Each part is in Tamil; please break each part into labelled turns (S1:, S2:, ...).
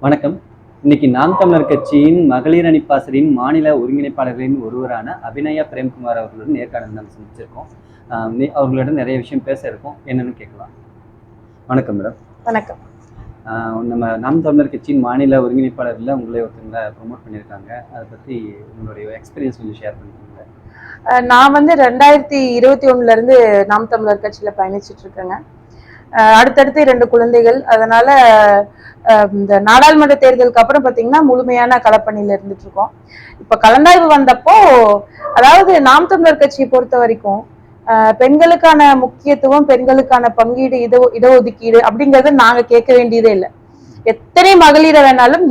S1: வணக்கம். இன்னைக்கு நாம் தமிழர் கட்சியின் மகளிர் அணிப்பாசரின் மாநில ஒருங்கிணைப்பாளர்களின் ஒருவரான அபிநயா பிரேம்குமார் அவர்களுடன் நேர்காணல் நம்ம சந்திச்சிருக்கோம். அவர்களிடம் நிறைய விஷயம் பேச இருக்கோம். என்னன்னு கேட்கலாம். வணக்கம் மேடம்.
S2: வணக்கம்.
S1: நம்ம நாம் தமிழர் கட்சியின் மாநில ஒருங்கிணைப்பாளர்களில் உங்களை ஒருத்தவங்களை ப்ரொமோட் பண்ணியிருக்காங்க. அதை பற்றி உங்களுடைய எக்ஸ்பீரியன்ஸ் கொஞ்சம் ஷேர் பண்ணிக்கோங்க.
S2: நான் 2021 இருந்து நாம் தமிழர் கட்சியில பயணிச்சுட்டு இருக்கேங்க. அடுத்தடுத்து 2 குழந்தைகள். அதனால இந்த நாடாளுமன்ற தேர்தலுக்கு அப்புறம் பாத்தீங்கன்னா முழுமையான களப்பணியில இருந்துட்டு இருக்கோம். இப்ப கலந்தாய்வு வந்தப்போ, அதாவது நாம் தமிழர் கட்சியை பொறுத்த வரைக்கும் பெண்களுக்கான முக்கியத்துவம், பெண்களுக்கான பங்கீடு, இடஒதுக்கீடு அப்படிங்கறத நாங்க கேட்க வேண்டியதே இல்லை. எத்தனை மகளிரை வேணாலும்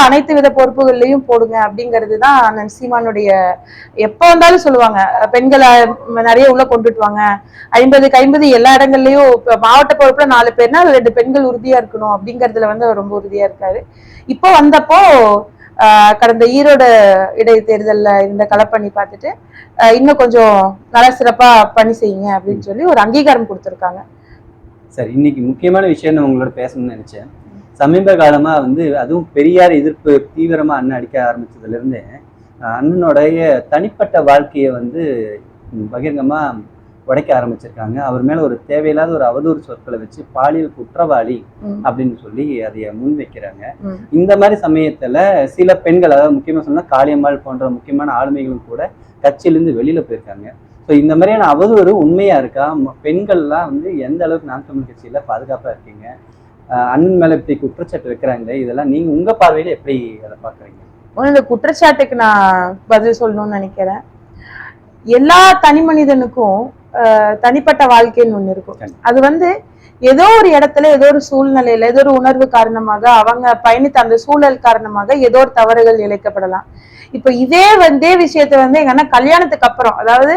S2: அனைத்து வித பொறுப்புகள்லையும் போடுங்க அப்படிங்கிறது தான் அண்ணன் சீமானுடைய. எப்ப வந்தாலும் சொல்லுவாங்க, பெண்களை நிறைய உள்ள கொண்டுட்டு வாங்க, 50க்கு 50 எல்லா இடங்கள்லயும். மாவட்ட பொறுப்புல 4 பேர்னா 2 பெண்கள் உறுதியா இருக்கணும் அப்படிங்கறதுல அவர் ரொம்ப உறுதியா இருக்காரு. இப்போ வந்தப்போ கடந்த ஈரோடு இடைத்தேர்தல்ல இருந்த களப்பணி பார்த்துட்டு இன்னும் கொஞ்சம் நல்லா சிறப்பா பணி செய்யுங்க அப்படின்னு சொல்லி ஒரு அங்கீகாரம் கொடுத்துருக்காங்க.
S1: சரி, இன்னைக்கு முக்கியமான விஷயம் நான் உங்களோட பேசணும்னு நினைச்சேன். சமீப காலமா அதுவும் பெரியார் எதிர்ப்பு தீவிரமா அண்ணன் அடிக்க ஆரம்பிச்சதுல இருந்து அண்ணனுடைய தனிப்பட்ட வாழ்க்கையை பகிரங்கமா உடைக்க ஆரம்பிச்சிருக்காங்க. அவர் மேல ஒரு தேவையில்லாத ஒரு அவதூறு சொற்களை வச்சு பாலியல் குற்றவாளி அப்படின்னு சொல்லி அதைய முன்வைக்கிறாங்க. இந்த மாதிரி சமயத்துல சில பெண்கள், அதாவது முக்கியமா சொன்னா காளியம்மாள் போன்ற முக்கியமான ஆளுமைகளும் கூட கட்சியிலிருந்து வெளியில போயிருக்காங்க. ஸோ இந்த மாதிரியான அவதூறு உண்மையா இருக்கா? பெண்கள்லாம் எந்த அளவுக்கு நாம் தமிழ் கட்சியில பாதுகாப்பா இருக்கீங்க? அண்ணன் மேல இப்படி குற்றச்சாட்டு வைக்கிறாங்களே, இதெல்லாம் நீங்க உங்க பார்வையில எப்படி அதை பாக்குறீங்க?
S2: இந்த குற்றச்சாட்டுக்கு நான் பதில் சொல்லணும்னு நினைக்கிறேன். எல்லா தனி மனிதனுக்கும் தனிப்பட்ட வாழ்க்கைன்னு ஒண்ணு இருக்கும். அது ஏதோ ஒரு இடத்துல, ஏதோ ஒரு சூழ்நிலையில, ஏதோ ஒரு உணர்வு காரணமாக, அவங்க பயணித்த அந்த சூழல் காரணமாக ஏதோ ஒரு தவறுகள் இழைக்கப்படலாம். இப்ப இதே விஷயத்த எங்க அண்ணா கல்யாணத்துக்கு அப்புறம், அதாவது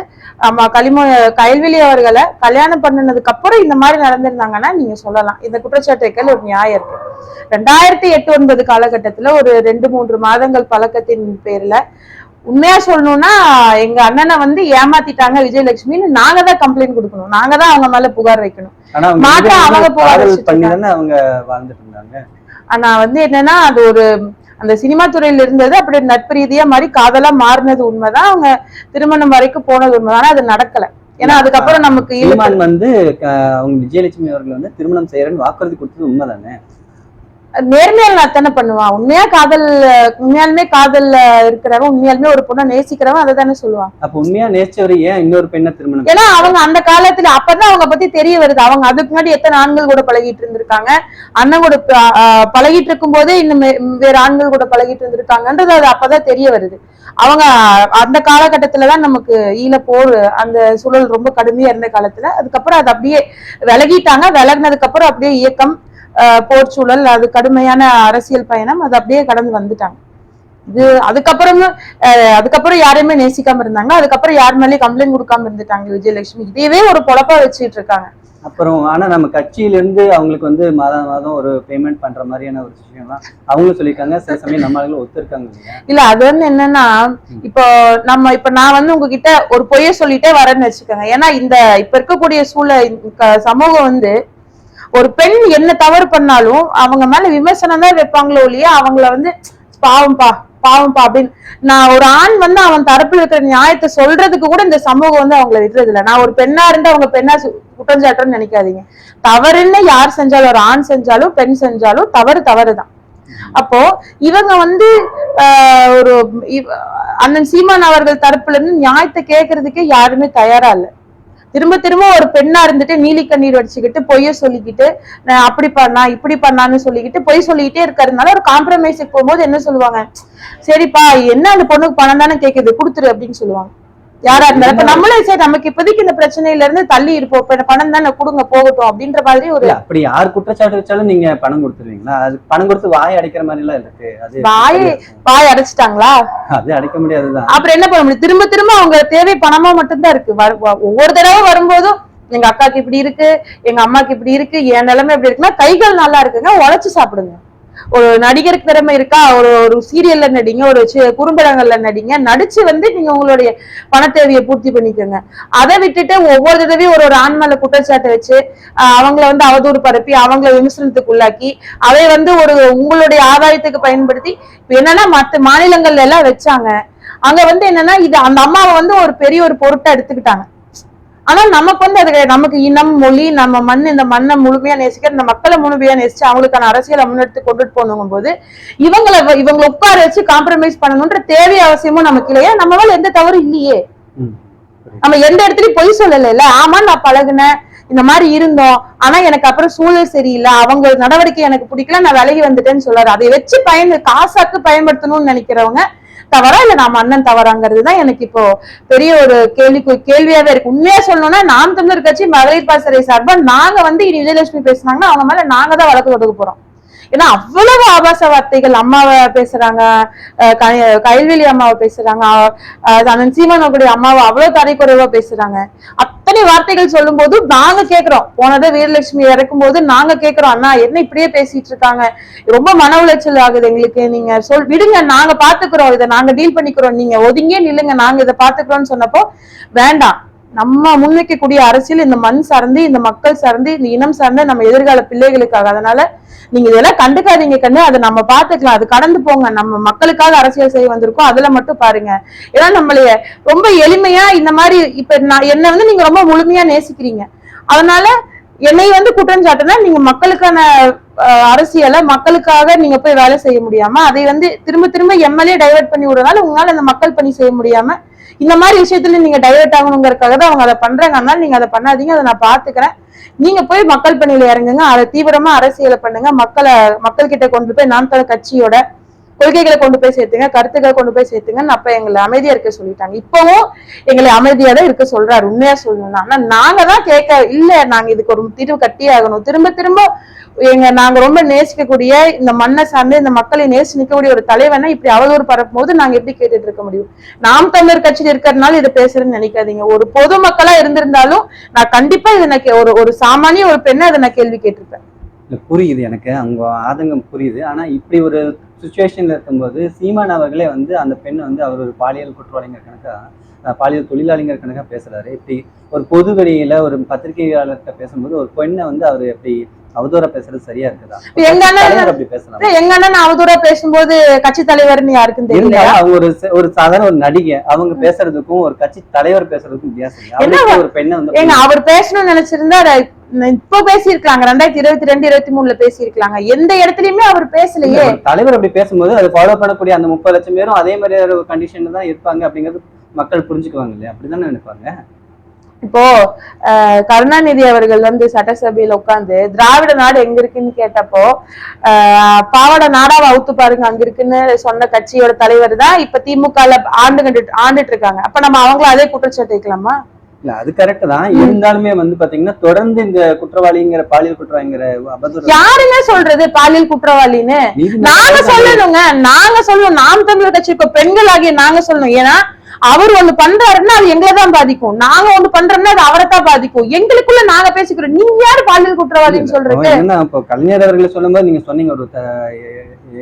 S2: கயல்விழி அவர்களை கல்யாணம் பண்ணினதுக்கு அப்புறம் இந்த மாதிரி நடந்திருந்தாங்கன்னா நீங்க சொல்லலாம். இந்த குற்றச்சாட்டுகள் ஒரு நியாயம் இருக்கு. 2008-9 காலகட்டத்துல ஒரு 2-3 மாதங்கள் பழக்கத்தின் பேர்ல உண்மையா சொல்லணும்னா எங்க அண்ணனை ஏமாத்திட்டாங்க விஜயலட்சுமின்னு நாங்க தான் கம்ப்ளைண்ட் கொடுக்கணும். நாங்க தான் அவங்க மேல புகார் வைக்கணும். மாட்டா அவங்க புகார் ஆனா என்னன்னா, அது ஒரு அந்த சினிமா துறையில இருந்தது அப்படி நட்பு ரீதியா மாதிரி காதலா மாறினது உண்மைதான். அவங்க திருமணம் வரைக்கும் போனது உண்மைதான். அது நடக்கல. ஏன்னா அதுக்கப்புறம் நமக்கு
S1: அவங்க விஜயலட்சுமி அவர்கள் திருமணம் செய்யறேன்னு வாக்குறுதி கொடுத்தது உண்மைதானே?
S2: நேர்மையால் அத்தனை பண்ணுவான். உண்மையாலுமே காதல்ல இருக்கிறவன், உண்மையாலுமே ஒரு பொண்ணை நேசிக்கிறவன் அதை தானே சொல்லுவான்.
S1: அப்ப உண்மையா நேசிச்சவர் ஏன் இன்னொரு பெண்ணை திருமணம்?
S2: ஏன்னா அவங்க அந்த காலத்துல அப்பதான் அவங்க பத்தி தெரிய வருது. அவங்க அதுக்கு முன்னாடி எத்தனை ஆண்கள் கூட பழகிட்டு இருந்திருக்காங்க, அண்ணன் கூட பழகிட்டு இருக்கும் போதே இன்னும் வேற ஆண்கள் கூட பழகிட்டு இருந்திருக்காங்கன்றது அது அப்பதான் தெரிய வருது. அவங்க அந்த காலகட்டத்துலதான் நமக்கு போர் அந்த சூழல் ரொம்ப கடுமையா இருந்த காலத்துல. அதுக்கப்புறம் அது அப்படியே விலகிட்டாங்க. விலகினதுக்கு அப்புறம் அப்படியே இயக்கம், போர் சூழல், அது கடுமையான அரசியல் பயணம், அது அப்படியே கடந்து வந்துட்டாங்க. இது அதுக்கப்புறம் யாரையுமே நேசிக்காம இருந்தாங்க. அதுக்கப்புறம் யார் மேலேயும் கம்ப்ளைண்ட் கொடுக்காம இருந்துட்டாங்க விஜயலட்சுமி. இதே ஒரு பொழப்பா வச்சுட்டு இருக்காங்க.
S1: அப்புறம் ஆனா நம்ம கட்சியில இருந்து அவங்களுக்கு மாதம் ஒரு பேமெண்ட் பண்ற மாதிரியான ஒரு விஷயம்லாம் அவங்களும் சொல்லியிருக்காங்க. சில சமயம் நம்ம ஆளுங்களும் ஒத்துருக்காங்க.
S2: இல்ல அது என்னன்னா, இப்ப நான் உங்ககிட்ட ஒரு பொய்ய சொல்லிட்டே வரேன்னு வச்சுக்கோங்க. ஏன்னா இப்ப இருக்கக்கூடிய சமூகம் ஒரு பெண் என்ன தவறு பண்ணாலும் அவங்க மேல விமர்சனம் தான் வைப்பாங்களோ இல்லையா, அவங்கள பாவம்பா அப்படின்னு. நான் ஒரு ஆண் அவன் தரப்புல இருக்கிற நியாயத்தை சொல்றதுக்கு கூட இந்த சமூகம் அவங்களை விடுறது இல்லை. நான் ஒரு பெண்ணா இருந்து அவங்க பெண்ணா குற்றஞ்சாட்டுன்னு நினைக்காதீங்க. தவறுன்னு யார் செஞ்சாலும், ஒரு ஆண் செஞ்சாலும் பெண் செஞ்சாலும் தவறுதான். அப்போ இவங்க ஒரு அண்ணன் சீமான் அவர்கள் தரப்புல இருந்து நியாயத்தை கேட்கறதுக்கே யாருமே தயாரா இல்லை. திரும்ப ஒரு பெண்ணா இருந்துட்டு நீலி கண்ணீர் வடிச்சுக்கிட்டு பொய்ய சொல்லிக்கிட்டு அப்படி பண்ணா இப்படி பண்ணான்னு சொல்லிக்கிட்டு பொய் சொல்லிக்கிட்டே இருக்கிறதுனால ஒரு காம்ப்ரமைஸுக்கு போகும்போது என்ன சொல்லுவாங்க, சரிப்பா என்ன அந்த பொண்ணுக்கு பணம் தானே கேக்குது கொடுத்துரு அப்படின்னு சொல்லுவாங்க. யாரா இருந்தாலும் இப்ப நம்மளே சரி நமக்கு இப்போதைக்கு இந்த பிரச்சனையில இருந்து தள்ளி இருப்போம், இப்ப பணம் தானே கொடுங்க போகட்டும் அப்படின்ற மாதிரி ஒரு.
S1: அப்படி யார் குற்றச்சாட்டு வச்சாலும் நீங்க பணம் கொடுத்துருவீங்களா? அது பணம் கொடுத்து வாய் அடைக்கிற மாதிரி எல்லாம் இருக்கு. அது
S2: வாய் அடைச்சிட்டாங்களா?
S1: அது அடைக்க முடியாதுதான்.
S2: அப்புறம் என்ன பண்ண முடியும்? திரும்ப அவங்க தேவை பணமா மட்டும்தான் இருக்கு. ஒவ்வொரு தடவை வரும்போதும் எங்க அக்காக்கு இப்படி இருக்கு, எங்க அம்மாக்கு இப்படி இருக்கு, என் நிலைமை இப்படி இருக்குன்னா கைகள் நல்லா இருக்குங்க, உழைச்சு சாப்பிடுங்க. ஒரு நடிகர் திறமை இருக்கா, ஒரு ஒரு சீரியல்ல நடிங்க, ஒரு குறும்படங்கள்ல நடிங்க, நடிச்சு வந்து நீங்க உங்களுடைய பண தேவையை பூர்த்தி பண்ணிக்கோங்க. அதை விட்டுட்டு ஒவ்வொரு தடவையும் ஒரு ஒரு ஆண் மேல குற்றச்சாட்டை வச்சு அவங்கள வந்து அவதூறு பரப்பி அவங்கள விமர்சனத்துக்கு உள்ளாக்கி அதை வந்து ஒரு உங்களுடைய ஆதாயத்துக்கு பயன்படுத்தி என்னன்னா மற்ற மாநிலங்கள்ல எல்லாம் வச்சாங்க. அங்க வந்து என்னன்னா இது அந்த அம்மாவை வந்து ஒரு பெரிய ஒரு பொருட்டா எடுத்துக்கிட்டாங்க. ஆனா நமக்கு வந்து அது நமக்கு இனம் மொழி நம்ம மண், இந்த மண்ணை முழுமையா நேசிக்க, இந்த மக்களை முழுமையா நேசிச்சு அவங்களுக்கான அரசியலை முன்னெடுத்து கொண்டுட்டு போகணும் போது இவங்களை உட்கார வச்சு காம்ப்ரமைஸ் பண்ணணும்ன்ற தேவை அவசியமும் நமக்கு இல்லையா? நம்ம மேல எந்த தவறு இல்லையே, நம்ம எந்த இடத்துலயும் பொய் சொல்லல. ஆமா நான் பழகுனேன், இந்த மாதிரி இருந்தோம், ஆனா எனக்கு அப்புறம் சூழல் சரியில்லை, அவங்க நடவடிக்கை எனக்கு பிடிக்கல, நான் விலகி வந்துட்டேன்னு சொல்லாரு. அதை வச்சு காசாக்கு பயன்படுத்தணும்னு நினைக்கிறவங்க தவறா இல்ல நம்ம அண்ணன் தவறாங்கிறதுதான் எனக்கு இப்போ பெரிய ஒரு கேள்வியாவே இருக்கு. உண்மையா சொல்லணும்னா நாம் தமிழர் கட்சி மகளிர் பாசறை சார்பா நாங்க வந்து இனி விஜயலட்சுமி பேசினாங்கன்னா அவங்க மேல நாங்க தான் வழக்கு தொடுக்க போறோம். ஏன்னா அவ்வளவு ஆபாச வார்த்தைகள் அம்மாவை பேசுறாங்க, கைல்வெளி அம்மாவை பேசுறாங்க, அண்ணன் சீமானோடைய அம்மாவை அவ்வளவு தரைக்குறைவா பேசுறாங்க. அத்தனை வார்த்தைகள் சொல்லும் போது நாங்க கேட்கிறோம், போனதை வீரலட்சுமி இறக்கும் போது நாங்க கேட்கிறோம், அண்ணா என்ன இப்படியே பேசிட்டு இருக்காங்க, ரொம்ப மன உளைச்சல் ஆகுது எங்களுக்கு, நீங்க விடுங்க நாங்க பாத்துக்கிறோம், இதை நாங்க டீல் பண்ணிக்கிறோம், நீங்க ஒதுங்கியே நில்லுங்க நாங்க இதை பாத்துக்கிறோம்னு சொன்னப்போ வேண்டாம், நம்ம முன்வைக்கக்கூடிய அரசியல் இந்த மண் சார்ந்து, இந்த மக்கள் சார்ந்து, இந்த இனம் சார்ந்து நம்ம எதிர்கால பிள்ளைகளுக்காக, அதனால நீங்க இதெல்லாம் கண்டுக்காதீங்க கண்ணு, அதை நம்ம பாத்துக்கலாம், அது கடந்து போங்க, நம்ம மக்களுக்காக அரசியல் செய்ய வந்திருக்கோம், அதுல மட்டும் பாருங்க. ஏன்னா நம்மளைய ரொம்ப எளிமையா இந்த மாதிரி இப்ப என்ன வந்து நீங்க ரொம்ப முழுமையா நேசிக்கிறீங்க, அதனால என்னை வந்து குற்றம் சாட்டுனா நீங்க மக்களுக்கான அரசியலை மக்களுக்காக நீங்க போய் வேலை செய்ய முடியாம அதை வந்து திரும்ப திரும்ப எம்எல்ஏ டைவர்ட் பண்ணி விடுறதுனால உங்களால அந்த மக்கள் பணி செய்ய முடியாம இந்த மாதிரி விஷயத்துல நீங்க டைவர்ட் ஆகணுங்கிறதுக்காக தான் அவங்க அதை பண்றாங்க. அதனால நீங்க அதை பண்ணாதீங்க, அதை நான் பாத்துக்கிறேன், நீங்க போய் மக்கள் பணியில இறங்குங்க, அதை தீவிரமா அரசியலை பண்ணுங்க, மக்கள் கிட்ட கொண்டு போய் நாம் தமிழர் கட்சியோட கொள்கைகளை கொண்டு போய் சேர்த்துங்க, கருத்துக்களை கொண்டு போய் சேர்த்துங்கன்னு அப்ப எங்களை அமைதியா இருக்க சொல்லிட்டாங்க. இப்பவும் எங்களை அமைதியா தான் இருக்க சொல்றாரு உண்மையா சொல்லணும்னா. ஆனா நாங்க தான் கேட்க இல்ல, நாங்க இதுக்கு ஒரு தீர்வு கட்டியே ஆகணும், திரும்ப திரும்ப நாங்க ரொம்ப நேசிக்கக்கூடிய இந்த மண்ணை சார்ந்து இந்த மக்களை நேசி நிற்கக்கூடிய ஒரு தலைவனை இப்படி அவதூறு பரப்பும் போது நாங்க எப்படி கேட்டுட்டு இருக்க முடியும்? நாம் தமிழர் கட்சியில் இருக்கிறதுனால இதை பேசுறேன்னு நினைக்காதீங்க. ஒரு பொதுமக்களா இருந்திருந்தாலும் நான் கண்டிப்பா இதை ஒரு சாமானிய ஒரு பெண்ணை அதை நான் கேள்வி கேட்டிருப்பேன்.
S1: புரியுது, எனக்கு அவங்க ஆதங்கம் புரியுது. ஆனா இப்படி ஒரு சுச்சுவேஷன்ல இருக்கும்போது சீமான் அவர்களே வந்து அந்த பெண்ணை வந்து அவர் ஒரு பாலியல் குற்றவாளிங்கிற கணக்கா, பாலியல் தொழிலாளிங்கிற கணக்கா பேசுறாரு. இப்படி ஒரு பொது வெளியில ஒரு பத்திரிகையாளர்கிட்ட பேசும்போது ஒரு பெண்ணை வந்து அவர் எப்படி அவதூறா பேசுறது சரியா இருக்குதா?
S2: எங்க அண்ணன் அவதூறா பேசும்போது கட்சி தலைவர்னு யாருக்கும் தெரியல.
S1: அவங்க ஒரு சாதாரண ஒரு நடிகை, அவங்க பேசுறதுக்கும் ஒரு கட்சி தலைவர் பேசுறதுக்கும் வித்தியாசம். ஒரு பெண்ணை வந்து
S2: அவர் பேசணும்னு நினைச்சிருந்தா இப்போ பேசியிருக்காங்க, 2022 23 பேசியிருக்காங்க, எந்த இடத்துலயுமே அவர் பேசலையே.
S1: தலைவர் அப்படி பேசும்போது அதை ஃபாலோ பண்ணக்கூடிய அந்த 30 லட்சம் பேரும் அதே மாதிரி ஒரு கண்டிஷன்ல தான் இருப்பாங்க அப்படிங்கிறது மக்கள் புரிஞ்சுக்குவாங்க இல்லையா? அப்படிதானே நினைப்பாங்க.
S2: இப்போ கருணாநிதி அவர்கள் வந்து சட்டசபையில உட்கார்ந்து திராவிட நாடு எங்க இருக்குன்னு கேட்டப்போ பாவாட நாடாவை அவுத்து பாருங்க அங்க இருக்குன்னு சொன்ன கட்சியோட தலைவர் தான் இப்ப திமுகல ஆண்டுட்டு இருக்காங்க. அப்ப நம்ம அவங்கள அதே குற்றச்சாட்டு வைக்கலாமா?
S1: இல்ல, அது கரெக்ட் தான். இருந்தாலுமே வந்து பாத்தீங்கன்னா தொடர்ந்து இந்த குற்றவாளிங்கிற பாலியல் குற்றவாளிங்கிற அபத்தம்
S2: யாருங்க சொல்றது பாலியல் குற்றவாளின்னு? நாங்க சொல்லணுங்க, நாங்க சொல்லணும். நாம் தமிழர் கட்சி இப்ப பெண்கள் ஆகிய நாங்க சொல்லணும். ஏன்னா அவர் ஒண்ணு பண்றாருன்னா அது எங்களைதான் பாதிக்கும், நாங்க ஒண்ணு பண்றோம்னா அது அவரைத்தான் பாதிக்கும். எங்களுக்குள்ள நாங்க பேசிக்கிறோம், நீங்க யாரு பாலியல் குற்றவாளின்னு சொல்றது?
S1: என்ன இப்போ கலைஞர் அவர்களை சொல்லும்போது நீங்க சொன்னீங்க, ஒரு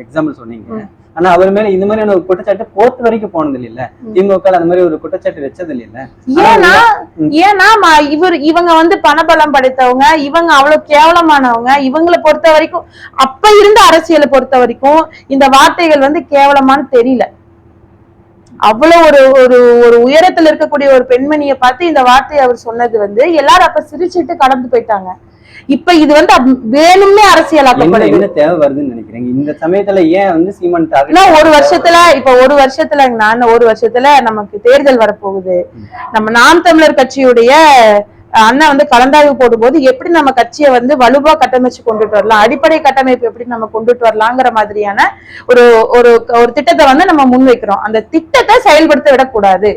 S1: எக்ஸாம்பிள் சொன்னீங்க. ஆனா அவர் மேல இந்த மாதிரியான ஒரு குற்றச்சாட்டு போர்ட் வரைக்கும் போனது இல்ல, திமுக அந்த மாதிரி ஒரு குற்றச்சாட்டு வச்சது இல்ல.
S2: ஏன்னா இவங்க வந்து பணபலம் படைத்தவங்க, இவங்க அவ்வளவு கேவலமானவங்க. இவங்களை பொறுத்த வரைக்கும் அப்ப இருந்த அரசியலை பொறுத்த வரைக்கும் இந்த வார்த்தைகள் வந்து கேவலமானு தெரியல. அவ்வளவு ஒரு உயரத்துல இருக்கக்கூடிய ஒரு பெண்மணியை பார்த்து இந்த வார்த்தையை அவர் சொன்னது வந்து எல்லாரும் அப்ப சிரிச்சுட்டு கடந்து போயிட்டாங்க. இப்ப இது வந்து வேணும்னே அரசியலாக்கப்படுது.
S1: என்ன தேவை வருதுன்னு நினைக்கிறீங்க இந்த சமயத்துல? ஏன் வந்து சீமான்
S2: ஒரு வருஷத்துல நமக்கு தேர்தல் வரப்போகுது. நம்ம நாம் தமிழர் கட்சியுடைய அண்ணா வந்து கலந்தாய்வு போடும்போது எப்படி நம்ம கட்சியை வந்து வலுவா கட்டமைச்சு கொண்டுட்டு வரலாம், அடிப்படை கட்டமைப்பு எப்படி நம்ம கொண்டுட்டு வரலாங்கிற மாதிரியான ஒரு ஒரு திட்டத்தை வந்து நம்ம முன்வைக்கிறோம். அந்த திட்டத்தை செயல்படுத்த விடக்கூடாது.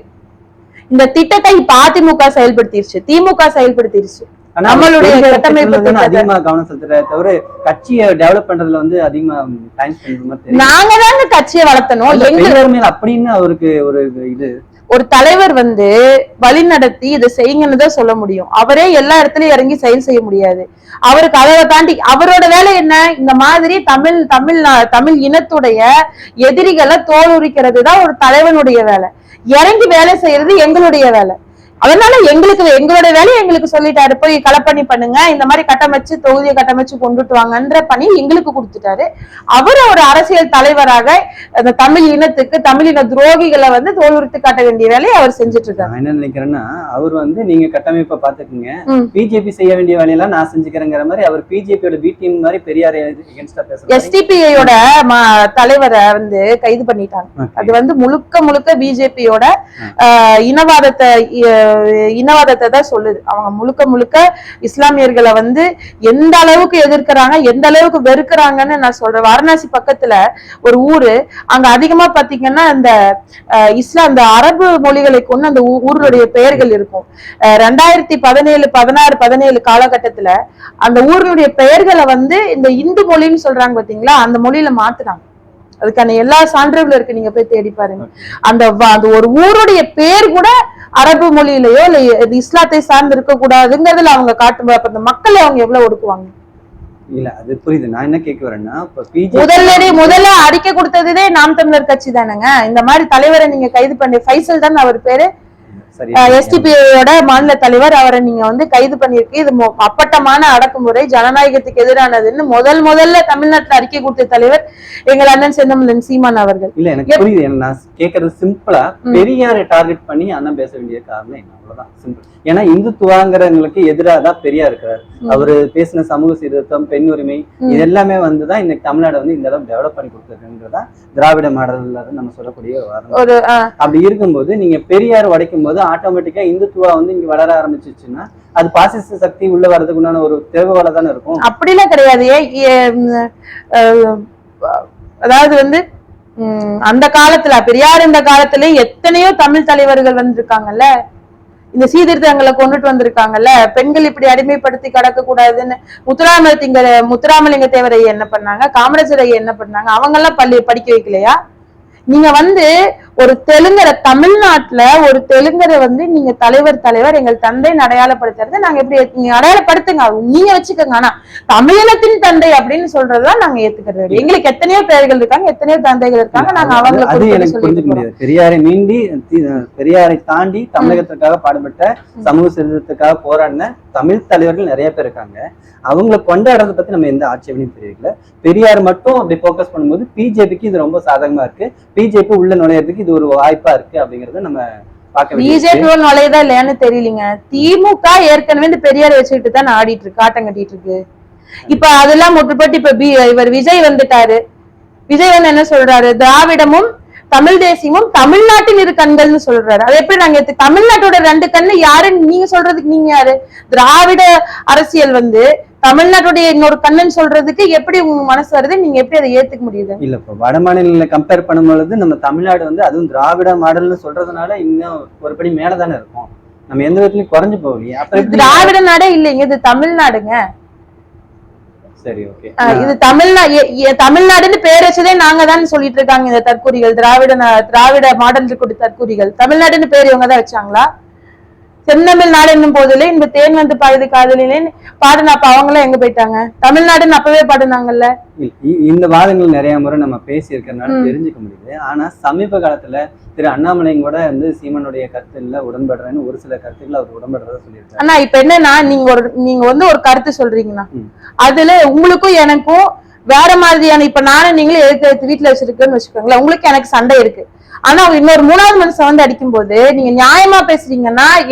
S2: இந்த திட்டத்தை இப்ப அதிமுக செயல்படுத்திருச்சு, திமுக செயல்படுத்திருச்சு. நம்மளுடைய கட்டமைப்பு
S1: அதிகமா கவனம் செலுத்துற தவிர கட்சியை டெவலப் பண்றதுல வந்து அதிகமா டைம் ஸ்பெண்ட்
S2: நாங்க தாங்க கட்சியை வளர்த்தணும்
S1: அப்படின்னு அவருக்கு ஒரு இது
S2: ஒரு தலைவர் வந்து வழி நடத்தி இதை செய்யுங்கன்னு தான் சொல்ல முடியும். அவரே எல்லா இடத்துலயும் இறங்கி செயல் செய்ய முடியாது. அவருக்கு அதை தாண்டி அவரோட வேலை என்ன? இந்த மாதிரி தமிழ் இனத்துடைய எதிரிகளை தோலுரிக்கிறது தான் ஒரு தலைவனுடைய வேலை. இறங்கி வேலை செய்யறது எங்களுடைய வேலை. அதனால எங்களுடைய வேலையை எங்களுக்கு சொல்லிட்டாரு, போய் களப்பணி பண்ணுங்க, இந்த மாதிரி கட்டமைச்சு தொகுதியை கட்டமைச்சு கொண்டுட்டு வாங்கன்ற பணி எங்களுக்கு கொடுத்துட்டாரு. அவர் ஒரு அரசியல் தலைவராக அந்த தமிழ் இனத்துக்கு தமிழ் இன துரோகிகளை வந்து தோலுரித்து காட்ட வேண்டிய வேலையை அவர் செஞ்சுட்டு இருக்காரு.
S1: நான் என்ன நினைக்கிறேன்னா, அவர் வந்து நீங்க கட்டமைப்பை பாத்துக்கோங்க, பிஜேபி செய்ய வேண்டிய வேலையெல்லாம் நான் செஞ்சுக்கிறேங்கிற மாதிரி அவர் பிஜேபியோட பி டீம் மாதிரி பெரியார் பேசுறாரு.
S2: எஸ்டிபிஐயோட தலைவரை வந்து கைது பண்ணிட்டாங்க. அது வந்து முழுக்க பிஜேபியோட இனவாதத்தை தான் சொல்லுது. அவங்க முழுக்க இஸ்லாமியர்களை வந்து எந்த அளவுக்கு எதிர்க்கிறாங்க, எந்த அளவுக்கு வெறுக்கிறாங்கன்னு நான் சொல்றேன். வாரணாசி பக்கத்துல ஒரு ஊரு, அங்க அதிகமா பாத்தீங்கன்னா இந்த இந்த அரபு மொழிகளை கொண்டு அந்த ஊருடைய பெயர்கள் இருக்கும். 2017 காலகட்டத்துல அந்த ஊருடைய பெயர்களை வந்து இந்த இந்து மொழின்னு சொல்றாங்க பாத்தீங்களா, அந்த மொழியில மாத்துறாங்க. அதுக்கான எல்லா சான்றுகளும் இருக்கு, நீங்க போய் தேடி பாருங்க. அந்த ஒரு ஊருடைய பேர் கூட அரபு மொழியிலயோ இல்ல இஸ்லாத்தை சார்ந்து இருக்க கூடாதுங்கிறதுல அவங்க காட்டும். அப்ப அந்த மக்களை அவங்க எவ்வளவு ஒடுக்குவாங்க?
S1: இல்ல அது புரியுது. நான் என்ன கேட்க வரேன்னா,
S2: முதல்ல அறிக்கை கொடுத்ததே நாம் தமிழர் கட்சி தானேங்க. இந்த மாதிரி தலைவரை நீங்க கைது பண்ணி, ஃபைசல் தான் அவர் பேரு, எஸ்டிபிஐயோட மாநில தலைவர், அவரை நீங்க வந்து கைது பண்ணிருக்கு. இது அப்பட்டமான அடக்குமுறை, ஜனநாயகத்துக்கு எதிரானதுன்னு முதல்ல தமிழ்நாட்டுல அறிக்கை கொடுத்த தலைவர் எங்கள் அண்ணன் செந்தமிழன் சீமான் அவர்கள்.
S1: இல்ல எனக்கு புரியுது. நான் கேட்கறது சிம்பிளா, பெரியாரை டார்கெட் பண்ணி அண்ணன் பேச வேண்டிய காரணம் என்ன? அவ்வளவுதான், சிம்பிள். ஏன்னா இந்துத்துவாங்கிறவங்களுக்கு எதிராக தான் பெரியார் இருக்கிறார். அவரு பேசின சமூக சீர்திருத்தம், பெண் உரிமை, இது எல்லாமே வந்துதான் இன்னைக்கு தமிழ்நாடு வந்து இந்த அளவு டெவலப் பண்ணி கொடுத்துருக்குன்றதா திராவிட மாடல்ல நம்ம சொல்லக்கூடிய ஒரு. அப்படி இருக்கும்போது நீங்க பெரியார் உடைக்கும் போது ஆட்டோமேட்டிக்கா இந்துத்துவா வந்து இங்க வளர ஆரம்பிச்சிச்சுன்னா அது பாசிச சக்தி உள்ள வர்றதுக்கு உண்டான ஒரு தேவையோட தானே இருக்கும்.
S2: அப்படிலாம் கிடையாது. அதாவது வந்து அந்த காலத்துல பெரியார் இந்த காலத்துல எத்தனையோ தமிழ் தலைவர்கள் வந்திருக்காங்கல்ல, இந்த சீர்திருத்தங்களை கொண்டுட்டு வந்திருக்காங்கல்ல. பெண்கள் இப்படி அடிமைப்படுத்தி கடக்க கூடாதுன்னு முத்துராமலிங்க தேவரை என்ன பண்ணாங்க, காமராஜர் என்ன பண்ணாங்க, அவங்க எல்லாம் படிக்க வைக்கலையா? நீங்க வந்து ஒரு தெலுங்கரை, தமிழ்நாட்டுல ஒரு தெலுங்கரை வந்து நீங்க தலைவர் எங்கள் தந்தை அடையாளப்படுத்துறது நாங்க எப்படி? நீங்க அடையாளப்படுத்துங்க, நீங்க வச்சுக்கோங்க. ஆனா தமிழினத்தின் தந்தை அப்படின்னு சொல்றதுதான் நாங்க ஏத்துக்கிறது. எங்களுக்கு எத்தனையோ பெயர்கள் இருக்காங்க, எத்தனையோ தந்தைகள் இருக்காங்க, நாங்க அவங்களுக்கு
S1: பெரியாரை தாண்டி தமிழகத்திற்காக பாடுபட்ட சமூக சீர்திருத்தத்துக்காக போராடின தமிழ் தலைவர்கள் நிறைய பேர் இருக்காங்க. அவங்களை கொண்டாடுறதை பத்தி நம்ம எந்த ஆட்சேபனையும் தெரியல. பெரியார் மட்டும் அப்படி போக்கஸ் பண்ணும்போது பிஜேபிக்கு இது ரொம்ப சாதகமா இருக்கு. பிஜேபி உள்ள நுழையறதுக்கு இது ஒரு வாய்ப்பா இருக்கு அப்படிங்கறத நம்ம பார்க்க.
S2: பிஜேபி நுழையதா இல்லையான்னு தெரியலீங்க. திமுக ஏற்கனவே இந்த பெரியார் வச்சுக்கிட்டு தான் ஆடிட்டு இருக்கு, ஆட்டம் கட்டிட்டு இருக்கு. இப்ப அதெல்லாம் முட்டுப்பட்டு இப்ப இவர் விஜய் வந்துட்டாரு. விஜய் வந்து என்ன சொல்றாரு? திராவிடமும் தமிழ் தேசியமும் தமிழ்நாட்டின் இரு கண்கள்னு சொல்றாரு. அது எப்படி நாங்க தமிழ்நாட்டோட 2 கண்ணு யாருன்னு நீங்க சொல்றதுக்கு நீங்க யாரு? திராவிட அரசியல் வந்து தமிழ்நாட்டுடைய இன்னொரு கண்ணன் சொல்றதுக்கு எப்படி உங்க மனசு வருது? நீங்க எப்படி அதை ஏத்துக்க முடியுது?
S1: இல்ல, இப்ப வட மாநிலங்களை கம்பேர் பண்ணும்பொழுது நம்ம தமிழ்நாடு வந்து அதுவும் திராவிட மாடல்னு சொல்றதுனால இன்னும் ஒருபடி மேலதானே இருக்கும். நம்ம எந்த விதத்துலயும் குறைஞ்சு போகலையே.
S2: திராவிட நாடே இல்லைங்க, இது தமிழ்நாடுங்க.
S1: சரி, ஓகே.
S2: இது தமிழ்நாடுன்னு பேர் வச்சதே நாங்க தான் சொல்லிட்டு இருக்காங்க இந்த தற்கூரிகள். திராவிட மாடல் கூடிய தற்கூரிகள் தமிழ்நாடுன்னு பேர் இவங்க தான் வச்சாங்களா? செந்தமிழ் நாடு என்னும் போதிலே இந்த தேன் வந்து பாயுது காதலிலேன்னு பாடுன அப்ப அவங்க எல்லாம் எங்க போயிட்டாங்க? தமிழ்நாடுன்னு அப்பவே பாடுனாங்கல்ல.
S1: இந்த வாதங்கள் நிறைய முறை நம்ம பேசி இருக்கிறதுனால தெரிஞ்சுக்க முடியுது. ஆனா சமீப காலத்துல திரு அண்ணாமலையும் கூட வந்து சீமானுடைய கருத்துல உடன்படுறேன்னு ஒரு சில கருத்துக்கள் அவர் உடன்படுறதா சொல்லியிருக்காரு.
S2: ஆனா இப்ப என்னன்னா, நீங்க வந்து ஒரு கருத்து சொல்றீங்கன்னா அதுல உங்களுக்கும் எனக்கும் வேற மாதிரியான, இப்ப நானும் நீங்களும் எதிர்த்து வீட்டுல வச்சிருக்கேன்னு வச்சுக்கோங்களேன், உங்களுக்கு எனக்கு சண்டை இருக்கு. ஆனா இன்னொரு 3வது மனுஷன் வந்து அடிக்கும் போது நீங்க நியாயமா பேசுறீங்கன்னா,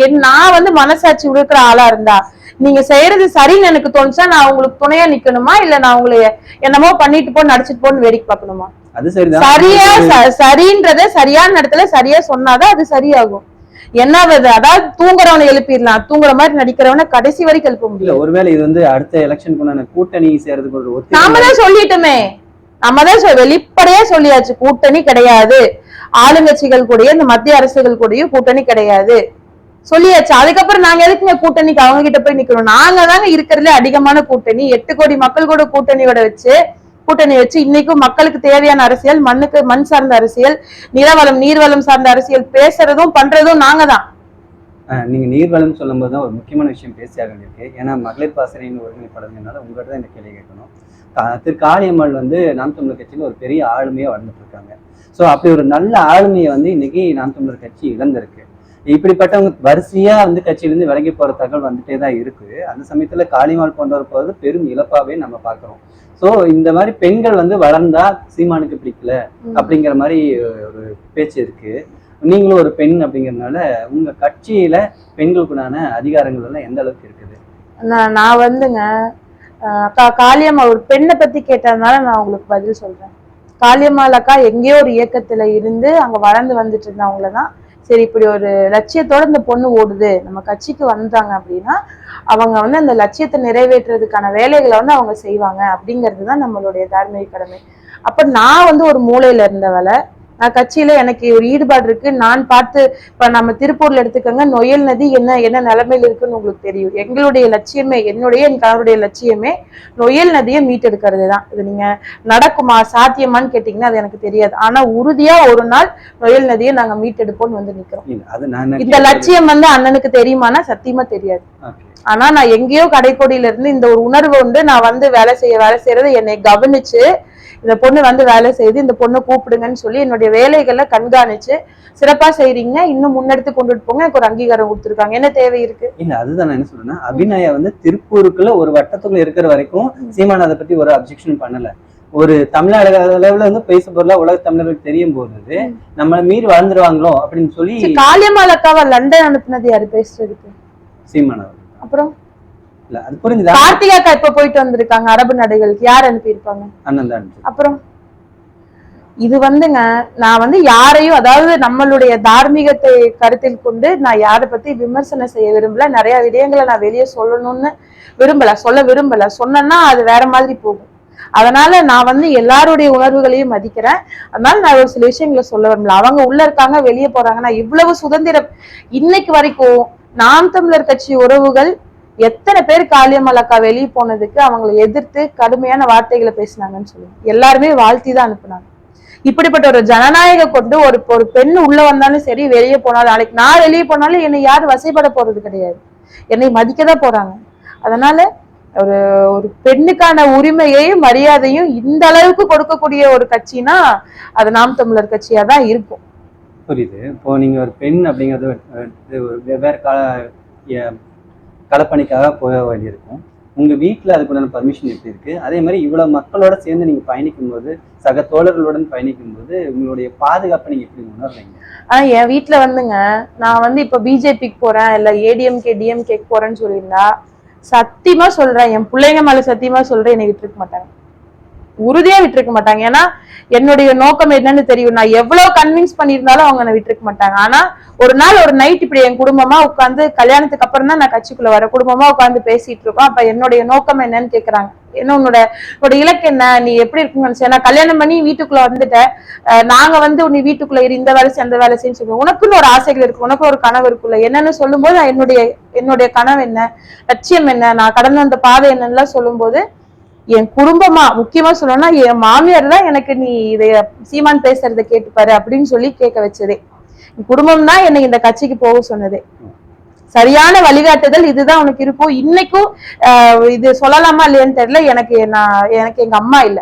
S2: நான் வந்து மனசாட்சி உடுக்கிற ஆளா இருந்தா நீங்க செய்யறது சரின்னு எனக்கு தோணுச்சா நான் உங்களுக்கு துணையா நிக்கணுமா, இல்ல நான் உங்களை என்னமோ பண்ணிட்டு போ நடிச்சிட்டு போன்னு வேடிக்கை பார்க்கணுமா?
S1: அது சரிதான்.
S2: சரின்றத சரியான இடத்துல சரியா சொன்னாதான் அது சரியாகும். என்ன அதாவது தூங்குறவனை எழுப்பிடலாம், தூங்குற மாதிரி நடிக்கிறவனை கடைசி வரைக்கும் எழுப்ப முடியல.
S1: ஒருவேளை இது வந்து அடுத்த எலெக்ஷனுக்கு கூட்டணி சேர்றதுக்கு
S2: நாம தான் சொல்லிட்டோமே, நம்ம தான் வெளிப்படையா சொல்லியாச்சு, கூட்டணி கிடையாது. ஆளுங்கட்சிகள் கூடயும் இந்த மத்திய அரசுகள் கூடயும் கூட்டணி கிடையாது சொல்லியாச்சு. அதுக்கப்புறம் நாங்க எதுக்குங்க கூட்டணிக்கு அவங்க கிட்ட போய் நிக்கணும்? நாங்க தாங்க இருக்கிறதுல அதிகமான கூட்டணி, 8 கோடி மக்கள் கூட கூட்டணியோட வச்சு கூட்டணி வச்சு இன்னைக்கும் மக்களுக்கு தேவையான அரசியல், மண் சார்ந்த அரசியல், நிலவளம் நீர்வளம் சார்ந்த அரசியல் பேசுறதும் பண்றதும் நாங்க தான்.
S1: நீங்க நீர்வளம் சொல்லும் போது தான் ஒரு முக்கியமான விஷயம் பேசியாக வேண்டியிருக்கு. ஏன்னா மகளிர் பாசறையின் ஒருங்கிணைப்பாளர்னால உங்கள்கிட்ட தான் இந்த கேள்வி கேட்கணும். திரு காளியம்மாள் வந்து நாம் தமிழர் கட்சியில் ஒரு பெரிய ஆளுமையா வளர்ந்துட்டு இருக்காங்க. ஸோ அப்படி ஒரு நல்ல ஆளுமையை வந்து இன்னைக்கு நாம் தமிழர் கட்சி இழந்திருக்கு. இப்படிப்பட்டவங்க வரிசையா வந்து கட்சியிலிருந்து விலகி போற தகவல் வந்துட்டே தான் இருக்கு. அந்த சமயத்துல காளியம்மாள் போன்றவர் போறது பெரும் இழப்பாவே நம்ம பாக்குறோம். ஸோ இந்த மாதிரி பெண்கள் வந்து வளர்ந்தா சீமானுக்கு பிடிக்கல அப்படிங்கிற மாதிரி ஒரு பேச்சு இருக்கு. நீங்களும் ஒரு பெண் அப்படிங்கறதுனால உங்க கட்சியில பெண்களுக்குண்டான அதிகாரங்கள் எல்லாம் எந்த அளவுக்கு இருக்குது?
S2: நான் வந்துங்க காளியம்மா ஒரு பெண்ணை பத்தி கேட்டதுனால நான் உங்களுக்கு பதில் சொல்றேன். காளியம்மாள் அக்கா எங்கேயோ ஒரு இயக்கத்துல இருந்து அங்க வளர்ந்து வந்துட்டு இருந்தவங்களதான் சரி இப்படி ஒரு லட்சியத்தோட இந்த பொண்ணு ஓடுது, நம்ம கட்சிக்கு வந்தாங்க அப்படின்னா அவங்க வந்து அந்த லட்சியத்தை நிறைவேற்றுறதுக்கான வேலைகளை வந்து அவங்க செய்வாங்க அப்படிங்கிறது தான் நம்மளுடைய தார்மீக கடமை. அப்ப நான் வந்து ஒரு மூலையில இருந்தவளை, நான் கட்சியில எனக்கு ஒரு ஈடுபாடு இருக்கு. நான் பார்த்து இப்ப நம்ம திருப்பூர்ல எடுத்துக்கோங்க, நொயல் நதி என்ன நிலைமையில இருக்குன்னு உங்களுக்கு தெரியும். எங்களுடைய லட்சியமே, என் கணவருடைய லட்சியமே நொயல் நதியை மீட்டெடுக்கிறது தான். இது நீங்க நடக்குமா சாத்தியமான்னு கேட்டீங்கன்னா அது எனக்கு தெரியாது. ஆனா உறுதியா ஒரு நாள் நொயல் நதியை நாங்க மீட்டெடுப்போம்னு வந்து நிக்கிறோம். இந்த லட்சியம் வந்து அண்ணனுக்கு தெரியுமானா சத்தியமா தெரியாது. ஆனா நான் எங்கேயோ கடைக்கோடியில இருந்து இந்த ஒரு உணர்வு உண்டு. நான் வந்து வேலை செய்யறது என்னை கவனிச்சு இந்த பொண்ணு வந்து வேலை செய்து இந்த பொண்ணை கூப்பிடுங்கன்னு சொல்லி என்னுடைய வேலைகளை கண்காணிச்சு சிறப்பா செய்றீங்க, இன்னும் முன்னெடுத்து கொண்டுட்டு போங்க, எனக்கு ஒரு அங்கீகாரம் கொடுத்துருக்காங்க. என்ன தேவை இருக்கு? இல்ல அதுதான் நான் என்ன சொல்றேன்னா, அபிநயா வந்து திருப்பூருக்குள்ள ஒரு வட்டத்துக்குள்ள இருக்கிற வரைக்கும் சீமான் அதை பத்தி ஒரு அப்ஜெக்ஷன் பண்ணல. ஒரு தமிழ்நாடு அளவுல வந்து பேச பொருளா உலக தமிழர்களுக்கு தெரியும் போது நம்மள மீறி வாழ்ந்துருவாங்களோ அப்படின்னு சொல்லி காளியம்மாள் அக்காவை லண்டன் அனுப்புனது யாரு பேசுறதுக்கு?
S1: சீமான். அப்புறம் இல்ல அது புரிஞ்சுதா?
S2: கார்த்திகா இப்ப போயிட்டு வந்திருக்காங்க அரபு நாடுகளுக்கு, யார் அனுப்பியிருப்பாங்க? அண்ணன் தான். அப்புறம் இது வந்துங்க நான் வந்து யாரையும், அதாவது நம்மளுடைய தார்மீகத்தை கருத்தில் கொண்டு நான் யாரை பத்தி விமர்சனம் செய்ய விரும்பல. நிறைய விடயங்களை நான் வெளியே சொல்லணும்னு சொல்ல விரும்பல. சொன்னா அது வேற மாதிரி போகும். அதனால நான் வந்து எல்லாருடைய உணர்வுகளையும் மதிக்கிறேன். அதனால நான் ஒரு சில விஷயங்களை சொல்ல விரும்பல. அவங்க உள்ள இருக்காங்க, வெளியே போறாங்கன்னா இவ்வளவு சுதந்திரம். இன்னைக்கு வரைக்கும் நாம் தமிழர் கட்சி உறவுகள் எத்தனை பேர் காளியம்மாள் அக்கா வெளியே போனதுக்கு அவங்களை எதிர்த்து கடுமையான வார்த்தைகளை பேசினாங்கன்னு சொல்லுவாங்க. எல்லாருமே வாழ்த்தி தான் அனுப்புனாங்க. இப்படிப்பட்ட ஒரு ஜனநாயகம் கொண்டு ஒரு பெண் உள்ள வந்தாலும் சரி, வெளியே போனாலும், நாளைக்கு நான் வெளியே போனாலும் என்னை யாரும் வசைப்பட போறது கிடையாது, என்னை மதிக்கதான் போறாங்க. அதனால ஒரு பெண்ணுக்கான உரிமையையும் மரியாதையும் இந்த அளவுக்கு கொடுக்கக்கூடிய ஒரு கட்சினா அது நாம் தமிழர் கட்சியா தான் இருக்கும்.
S1: புரியுது. இப்போ நீங்க ஒரு பெண் அப்படிங்கிறது வெவ்வேறு களப்பணிக்காக போக வேண்டியிருக்கும். உங்க வீட்டுல அதுக்குண்டான பர்மிஷன் எப்படி இருக்கு? அதே மாதிரி இவ்வளவு மக்களோட சேர்ந்து நீங்க பயணிக்கும் போது, சக தோழர்களுடன் பயணிக்கும் போது உங்களுடைய பாதுகாப்பை நீங்க எப்படி உணர்றீங்க?
S2: என் வீட்டுல வந்துங்க நான் வந்து இப்ப பிஜேபிக்கு போறேன் இல்ல ஏடிஎம்கே டிஎம்கேக்கு போறேன்னு சொல்லியிருந்தா சத்தியமா சொல்றேன், என் பிள்ளைங்க மேல சத்தியமா சொல்றேன், என்னை விட்டுருக்க மாட்டாங்க, உறுதியா விட்டுருக்க மாட்டாங்க. ஏன்னா என்னுடைய நோக்கம் என்னன்னு தெரியும். நான் எவ்வளவு கன்வின்ஸ் பண்ணியிருந்தாலும் அவங்க என்னை விட்டுருக்க மாட்டாங்க. ஆனா ஒரு நாள் ஒரு நைட் இப்படி என் குடும்பமா உட்காந்து, கல்யாணத்துக்கு அப்புறம் தான் நான் கட்சிக்குள்ள வர, குடும்பமா உட்காந்து பேசிட்டு இருக்கோம். அப்ப என்னுடைய நோக்கம் என்னன்னு கேக்குறாங்க. என்ன உன்னோட இலக்கு என்ன, நீ எப்படி இருக்குன்னு நினைச்சேன், நான் கல்யாணம் பண்ணி வீட்டுக்குள்ள வந்துட்டேன், நாங்க வந்து நீ வீட்டுக்குள்ள இந்த வேலை செய் அந்த வேலை செய்யன்னு சொல்லுவோம். உனக்குன்னு ஒரு ஆசைகள் இருக்கு, உனக்கு ஒரு கனவு இருக்குல்ல, என்னன்னு சொல்லும் போது என்னுடைய கனவு என்ன, லட்சியம் என்ன, நான் கடந்து வந்த பாதை என்னன்னு சொல்லும் போது என் குடும்பமா, முக்கியமா சொல்லணும்னா என் மாமியார் தான் எனக்கு நீ இதைய சீமான் பேசுறதை கேட்டுப்பாரு அப்படின்னு சொல்லி கேட்க வச்சதே. என் குடும்பம் தான் என்னை இந்த கட்சிக்கு போக சொன்னதே. சரியான வழிகாட்டுதல் இதுதான் உனக்கு இருக்கும். இன்னைக்கும் இது சொல்லலாமா இல்லையான்னு தெரியல, எனக்கு எங்க அம்மா இல்ல,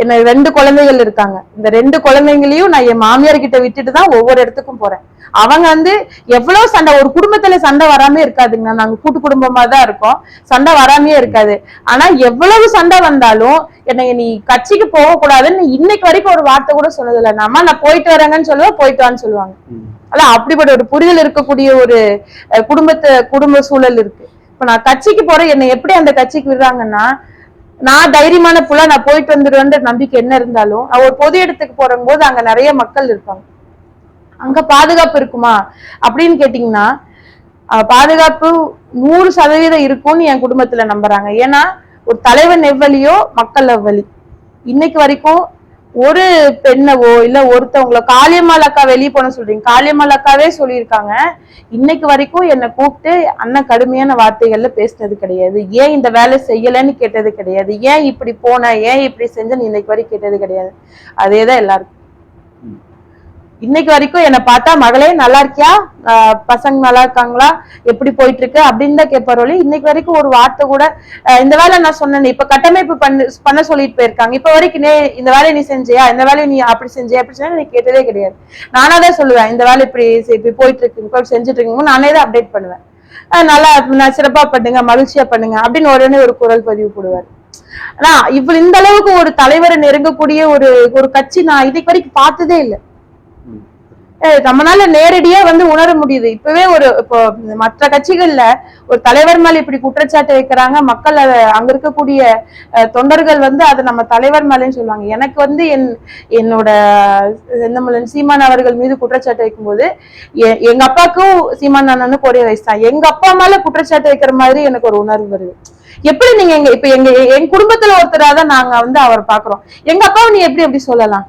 S2: என்ன 2 குழந்தைகள் இருக்காங்க. இந்த 2 குழந்தைங்களையும் நான் என் மாமியார் கிட்ட விட்டுட்டு தான் ஒவ்வொரு இடத்துக்கும் போறேன். அவங்க வந்து எவ்வளவு சண்டை, ஒரு குடும்பத்துல சண்டை வராமே இருக்காதுங்க, நாங்க கூட்டு குடும்பமா தான் இருக்கோம், சண்டை வராமே இருக்காது. ஆனா எவ்வளவு சண்டை வந்தாலும் என்னை நீ கட்சிக்கு போக கூடாதுன்னு இன்னைக்கு வரைக்கும் ஒரு வார்த்தை கூட சொன்னதில்லை. நான் போயிட்டு வரேங்கன்னு சொல்லுவேன், போயிட்டு வான்னு சொல்லுவாங்க. அதான் அப்படிப்பட்ட ஒரு புரிதல் இருக்கக்கூடிய ஒரு குடும்ப சூழல் இருக்கு. இப்ப நான் கட்சிக்கு போறேன், என்னை எப்படி அந்த கட்சிக்கு விடுறாங்கன்னா, நான் தைரியமான புள்ள, நான் போயிட்டு வந்துடுவேன்ற நம்பிக்கை என்ன இருந்தாலும், நான் ஒரு பொது இடத்துக்கு போற போது அங்க நிறைய மக்கள் இருப்பாங்க, அங்க பாதுகாப்பு இருக்குமா அப்படின்னு கேட்டீங்கன்னா பாதுகாப்பு 100% இருக்கும்னு என் குடும்பத்துல நம்புறாங்க. ஏன்னா ஒரு தலைவன் எவ்வளியோ மக்கள் எவ்வளி. இன்னைக்கு வரைக்கும் ஒரு பெண்ணவோ இல்ல ஒருத்தவங்கள காளியம்மாள் அக்கா வெளியே போன சொல்றீங்க, காளியம்மாள் அக்காவே சொல்லியிருக்காங்க, இன்னைக்கு வரைக்கும் என்னை கூப்பிட்டு அண்ணன் கடுமையான வார்த்தைகள்ல பேசினது கிடையாது, ஏன் இந்த வேலை செய்யலன்னு கேட்டது கிடையாது, ஏன் இப்படி போன, ஏன் இப்படி செஞ்சன்னு இன்னைக்கு வரைக்கும் கேட்டது கிடையாது. அதேதான் எல்லாருக்கும். இன்னைக்கு வரைக்கும் என்னை பார்த்தா மகளே நல்லா இருக்கியா, பசங்க நல்லா இருக்காங்களா, எப்படி போயிட்டு இருக்கு அப்படின்னு தான் கேட்பாரோலி. இன்னைக்கு வரைக்கும் ஒரு வார்த்தை கூட இந்த வேலை நான் சொன்னேன் இப்ப கட்டமைப்பு பண்ண சொல்லிட்டு போயிருக்காங்க, இப்ப வரைக்கும் இந்த வேலையை நீ செஞ்சியா, இந்த வேலையை நீ அப்படி செஞ்சியா அப்படி செஞ்சா நீ கேட்டதே கிடையாது. நானாதான் சொல்லுவேன் இந்த வேலை இப்படி போயிட்டு இருக்கு, இப்ப செஞ்சுட்டு இருக்கீங்க, நானே தான் அப்டேட் பண்ணுவேன், நல்லா நான் சிறப்பா பண்ணுங்க, மகிழ்ச்சியா பண்ணுங்க அப்படின்னு உடனே ஒரு குரல் பதிவு போடுவார். ஆனா இப்ப இந்த அளவுக்கு ஒரு தலைவரை நெருங்கக்கூடிய ஒரு கட்சி நான் இன்னைக்கு வரைக்கும் பார்த்ததே இல்லை. நம்மளால நேரடியா உணர முடியுது. இப்பவே இப்போ மற்ற கட்சிகள்ல ஒரு தலைவர் மேல இப்படி குற்றச்சாட்டு வைக்கிறாங்க, மக்கள் அங்க இருக்கக்கூடிய தொண்டர்கள் அதை நம்ம தலைவர் மேலேன்னு சொல்லுவாங்க. எனக்கு என்னோட செந்தமிழன் சீமான் அவர்கள் மீது குற்றச்சாட்டு வைக்கும் போது எங்க அப்பாவுக்கும் சீமான் அண்ணனுக்கு ஒரே வயசு தான், எங்க அப்பா மேல குற்றச்சாட்டு வைக்கிற மாதிரி எனக்கு ஒரு உணர்வு வருது. எப்படி நீங்க என் குடும்பத்துல ஒருத்தராதான் நாங்க அவரை பாக்குறோம், எங்க அப்பாவை நீ எப்படி சொல்லலாம்,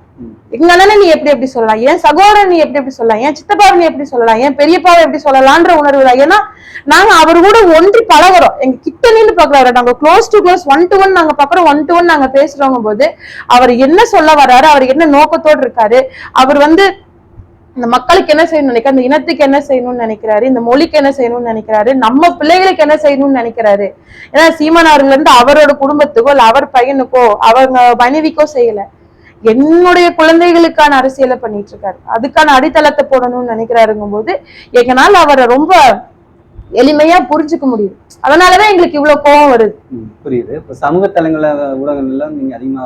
S2: எங்க அண்ணனை நீ எப்படி சொல்லலாம், என் சகோதரன் நீ எப்படி சொல்லலாம், என் சித்தப்பாவை நீ எப்படி சொல்லலாம், என் பெரியப்பாவை எப்படி சொல்லலாம்ன்ற உணர்வு தான். ஏன்னா நாங்க அவர் கூட ஒன்றி பழகுறோம், எங்க கிட்ட நின்று பாக்குறாரு, நாங்க க்ளோஸ் டு க்ளோஸ் 1-to-1 நாங்க பாக்குறோம், 1-to-1 நாங்க பேசுறவங்க போது அவர் என்ன சொல்ல வர்றாரு, அவர் என்ன நோக்கத்தோடு இருக்காரு, அவர் இந்த மக்களுக்கு என்ன செய்யணும்னு நினைக்கிறாரு, இந்த இனத்துக்கு என்ன செய்யணும்னு நினைக்கிறாரு, இந்த மொழிக்கு என்ன செய்யணும்னு நினைக்கிறாரு, நம்ம பிள்ளைகளுக்கு என்ன செய்யணும்னு நினைக்கிறாரு. ஏன்னா சீமான் அவர்கள் அவரோட குடும்பத்துக்கோ இல்ல அவர் பையனுக்கோ அவங்க மனைவிக்கோ செய்யல, என்னுடைய குழந்தைகளுக்கான அரசியலை பண்ணிட்டு இருக்காரு, அதுக்கான அடித்தளத்தை போடணும்னு நினைக்கிறாருங்கும் போது எங்களால அவரை ரொம்ப எளிமையா புரிஞ்சுக்க முடியும். அதனாலதான் எங்களுக்கு இவ்வளவு கோபம் வருது.
S1: புரியுது. இப்ப சமூக தளங்கள ஊடகங்கள்ல நீங்க அதிகமா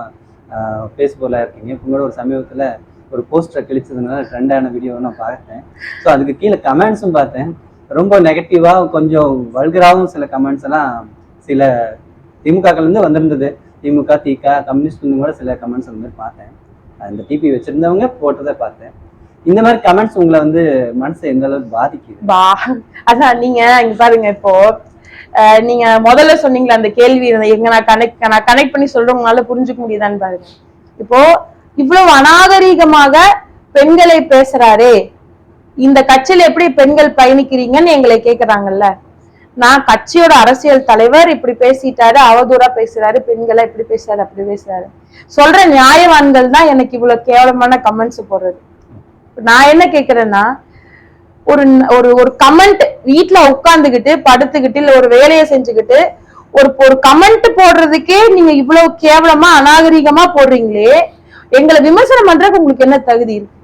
S1: பேஸ்புக்ல இருக்கீங்க. உங்களோட ஒரு சமீபத்துல ஒரு போஸ்டரை கிழிச்சதுனால ட்ரெண்டான வீடியோ நான் பார்த்தேன். ஸோ அதுக்கு கீழே கமெண்ட்ஸும் பார்த்தேன், ரொம்ப நெகட்டிவா கொஞ்சம் வல்கராகவும் சில கமெண்ட்ஸ் எல்லாம் சில திமுகலேருந்து வந்திருந்தது. திமுக, திக, கம்யூனிஸ்ட் கூட சில கமெண்ட்ஸ் அந்த மாதிரி பார்த்தேன். அந்த டிபி வச்சிருந்தவங்க போட்டதை பார்த்தேன். இந்த மாதிரி கமெண்ட்ஸ் உங்களை மனசை எந்த அளவுக்கு பாதிக்குது?
S2: அதான் நீங்க இங்க பாருங்க, இப்போ நீங்க முதல்ல சொன்னீங்களா அந்த கேள்வி எங்க நான் கனெக்ட் பண்ணி சொல்றவங்களால புரிஞ்சுக்க முடியுதான்னு பாருங்க. இப்போ இவ்வளவு அநாகரீகமாக பெண்களை பேசுறாரே, இந்த கட்சியில எப்படி பெண்கள் பயணிக்கிறீங்கன்னு எங்களை கேக்குறாங்கல்ல. நான் கட்சியோட அரசியல் தலைவர் இப்படி பேசிட்டாரு, அவதூறா பேசுறாரு, பெண்களை இப்படி பேசுறாரு அப்படி பேசுறாரு சொல்ற நியாயவான்கள் தான் எனக்கு இவ்வளவு கேவலமான கமெண்ட்ஸ் போடுறது. நான் என்ன கேக்குறேன்னா, ஒரு கமெண்ட் வீட்டுல உட்கார்ந்துகிட்டு படுத்துக்கிட்டு இல்ல ஒரு வேலையை செஞ்சுக்கிட்டு ஒரு கமெண்ட் போடுறதுக்கே நீங்க இவ்வளவு கேவலமா அநாகரீகமா போடுறீங்களே, எங்களை விமர்சனம் பண்றதுக்கு உங்களுக்கு என்ன தகுதி இருக்கு?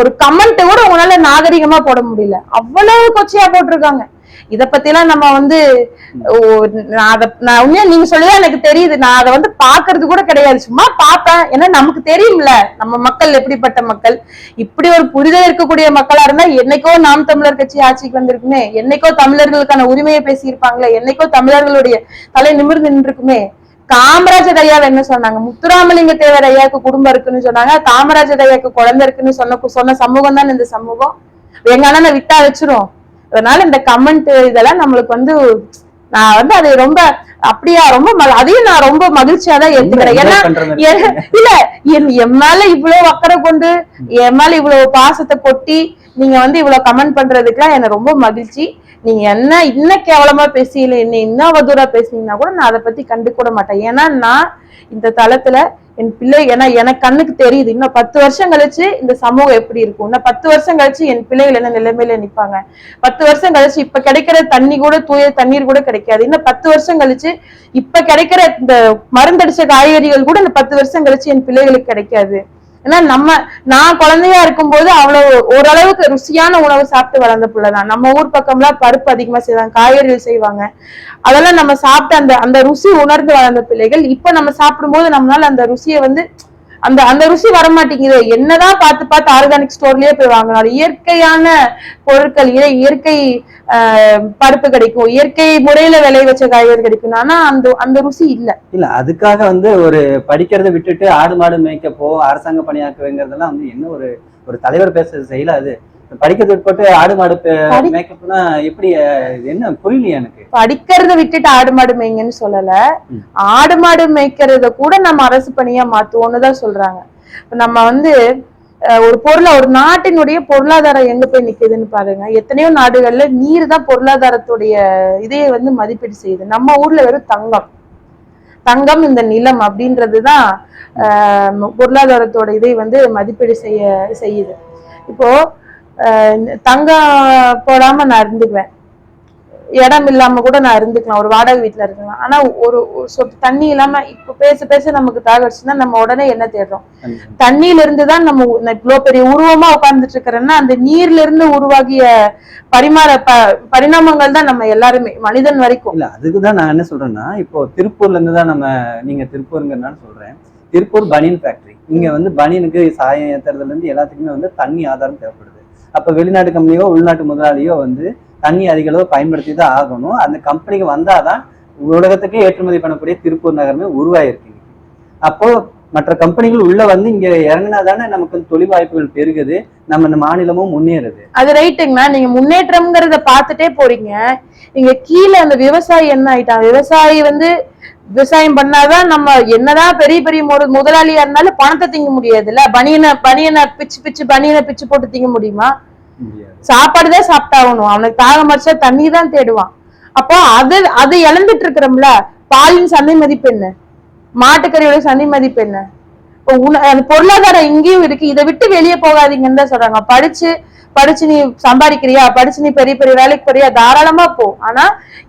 S2: ஒரு கமெண்ட் கூட உங்களால நாகரிகமா போட முடியல, அவ்வளவு கொச்சையா போட்டிருக்காங்க. இத பத்தி எல்லாம் நம்ம உண்மையா நீங்க சொல்லிதான் எனக்கு தெரியுது, நான் அதை பாக்குறது கூட கிடையாது, சும்மா பாப்பேன். ஏன்னா நமக்கு தெரியும்ல நம்ம மக்கள் எப்படிப்பட்ட மக்கள். இப்படி ஒரு புரிதல் இருக்கக்கூடிய மக்களா இருந்தா என்னைக்கோ நாம் தமிழர் கட்சி ஆட்சிக்கு வந்திருக்குமே, என்னைக்கோ தமிழர்களுக்கான உரிமையை பேசியிருப்பாங்களே, என்னைக்கோ தமிழர்களுடைய தலை நிமிர்ந்து நின்றுக்குமே. காமராஜர் ஐயாவை என்ன சொன்னாங்க, முத்துராமலிங்க தேவர் ஐயாவுக்கு குடும்பம் இருக்குன்னு சொன்னாங்க, காமராஜர் ஐயாவுக்கு குழந்தை இருக்குன்னு சொன்ன சமூகம் தான் இந்த சமூகம். எங்க அண்ணனை விட்டா வச்சிரும். அதனால இந்த கமெண்ட் இதெல்லாம் நம்மளுக்கு நான் அது ரொம்ப அப்படியா ரொம்ப அதையும் நான் ரொம்ப மகிழ்ச்சியா தான் ஏத்துக்கிறேன். ஏன்னா இல்ல என் மேல இவ்வளவு அக்கறை கொண்டு என் மேல இவ்வளவு பாசத்தை கொட்டி நீங்க இவ்வளவு கமெண்ட் பண்றதுக்குலாம் எனக்கு ரொம்ப மகிழ்ச்சி. நீங்க இன்னும் கேவலமா பேசியல, இன்னும் அவதூறா பேசுனீங்கன்னா கூட நான் அதை பத்தி கண்டுக்கூட மாட்டேன். ஏன்னா நான் இந்த தளத்துல என் பிள்ளை, ஏன்னா எனக்கு கண்ணுக்கு தெரியுது இன்னும் 10 வருஷம் கழிச்சு இந்த சமூகம் எப்படி இருக்கும், இன்னும் 10 வருஷம் கழிச்சு என் பிள்ளைகள் என்ன நிலைமையில நிப்பாங்க, 10 வருஷம் கழிச்சு இப்ப கிடைக்கிற தண்ணி கூட தூய தண்ணீர் கூட கிடைக்காது, இன்னும் 10 வருஷம் கழிச்சு இப்ப கிடைக்கிற இந்த மருந்தடிச்ச காய்கறிகள் கூட இந்த 10 வருஷம் கழிச்சு என் பிள்ளைகளுக்கு கிடைக்காது. ஏன்னா நான் குழந்தையா இருக்கும்போது அவ்வளவு ஓரளவுக்கு ருசியான உணவு சாப்பிட்டு வளர்ந்த பிள்ளைதான். நம்ம ஊர் பக்கம்லாம் பருப்பு அதிகமா செய்வாங்க, காய்கறிகள் செய்வாங்க, அதெல்லாம் நம்ம சாப்பிட்டு அந்த ருசி உணர்ந்து வளர்ந்த பிள்ளைகள். இப்ப நம்ம சாப்பிடும்போது நம்மளால அந்த ருசியை அந்த ருசி வரமாட்டேங்குது. என்னதான் பார்த்து ஆர்கானிக் ஸ்டோர்லயே போய் வாங்கினாலும் இயற்கையான பொருட்கள், இயற்கை பருப்பு கிடைக்கும், இயற்கை முறையில விளைய வச்ச காய்கறி கிடைக்கும், ஆனா அந்த ருசி இல்ல.
S1: அதுக்காக ஒரு படிக்கிறத விட்டுட்டு ஆடு மாடு மேய்க்க அரசாங்க பணியாக்குங்கிறதெல்லாம் என்ன ஒரு தலைவர் பேசுறது செய்யல. அது படிக்கிறத விட்டு ஆடு மாடு மேய்க்க போனா எப்படி, என்ன புரியலையா எனக்கு?
S2: படிக்கிறத விட்டுட்டு ஆடு மாடு மேய்ங்கன்னு சொல்லல, ஆடு மாடு மேய்க்கிறத கூட நம்ம அரசு பணியா மாத்துவோம்னு தான் சொல்றாங்க. நம்ம வந்து ஒரு ஒரு நாட்டினுடைய பொருளாதாரம் எங்க போய் நிக்குதுன்னு பாருங்க. எத்தனையோ நாடுகள்ல நீர் தான் பொருளாதாரத்துடைய இதையை வந்து மதிப்பீடு செய்யுது. நம்ம ஊர்ல வெறும் தங்கம் இந்த நிலம் அப்படின்றதுதான் பொருளாதாரத்தோட இதை வந்து மதிப்பீடு செய்யுது. இப்போ தங்கம் போடாம நான் இருந்துக்குவேன், இடம் இல்லாம கூட நான் இருந்துக்கலாம், ஒரு வாடகை வீட்டுல இருக்கலாம். ஆனா ஒரு சொட்டு தண்ணி இல்லாம இப்ப பேச நமக்கு தாகடிச்சுன்னா நம்ம உடனே என்ன தேடுறோம்? தண்ணியில இருந்துதான் நம்ம இவ்வளவு பெரிய உருவமா உட்கார்ந்துட்டு இருக்கிறோம்னா அந்த நீர்ல இருந்து உருவாகிய பரிணாமங்கள் தான் நம்ம எல்லாருமே மனிதன் வரைக்கும்.
S1: இல்ல அதுக்குதான் நான் என்ன சொல்றேன்னா, இப்போ திருப்பூர்ல இருந்து தான் நீங்க திருப்பூருங்கிறனால சொல்றேன். திருப்பூர் பனியன் ஃபேக்டரி, இங்க வந்து பனியனுக்கு சாயம் ஏத்துறதுல இருந்து எல்லாத்துக்குமே வந்து தண்ணி ஆதாரம் தேவைப்படுது. அப்ப வெளிநாட்டு கம்பெனியோ உள்நாட்டு முதலாளியோ வந்து தண்ணி அதிக அளவு பயன்படுத்தி தான் ஆகணும். அந்த கம்பெனிக்கு வந்தாதான் உலகத்துக்கே ஏற்றுமதி பண்ணக்கூடிய திருப்பூர் நகரமே உருவாயிருக்கு. அப்போ மற்ற கம்பெனிகள் உள்ள வந்து இங்க இறங்கினாதானே நமக்கு தொழில் வாய்ப்புகள் பெருகுது, நம்ம மாநிலமும் முன்னேறுது.
S2: அது ரைட்டுங்கண்ணா, நீங்க முன்னேற்றம்ங்கிறத பார்த்துட்டே போறீங்க. இங்க கீழே அந்த விவசாயி என்ன ஆயிட்டான்? விவசாயி வந்து விவசாயம் பண்ணாதான் நம்ம என்னதான் பெரிய பெரிய முதலாளியா இருந்தாலும் பணத்தை திங்க முடியாது இல்ல. பனியனை பிச்சு போட்டு திங்க முடியுமா? சாப்பாடுதான் சாப்பிட்டாகணும். அவனுக்கு தாகம் மறைச்சா தண்ணி தான் தேடுவான். அப்போ அது இழந்துட்டு இருக்கிறோம்ல. பாலின் சந்தை மதிப்பு என்ன? மாட்டுக்கறியோட சந்தை மதிப்பு என்ன? பொருளாதாரம் இங்கேயும் இருக்கு. இதை விட்டு வெளியே போகாதீங்கன்னு தான் சொல்றாங்க. படிச்சு நீ சம்பாதிக்கிறியா, படிச்சு நீ பெரிய பெரிய வேலைக்கு போறியா, தாராளமா போ. ஆனா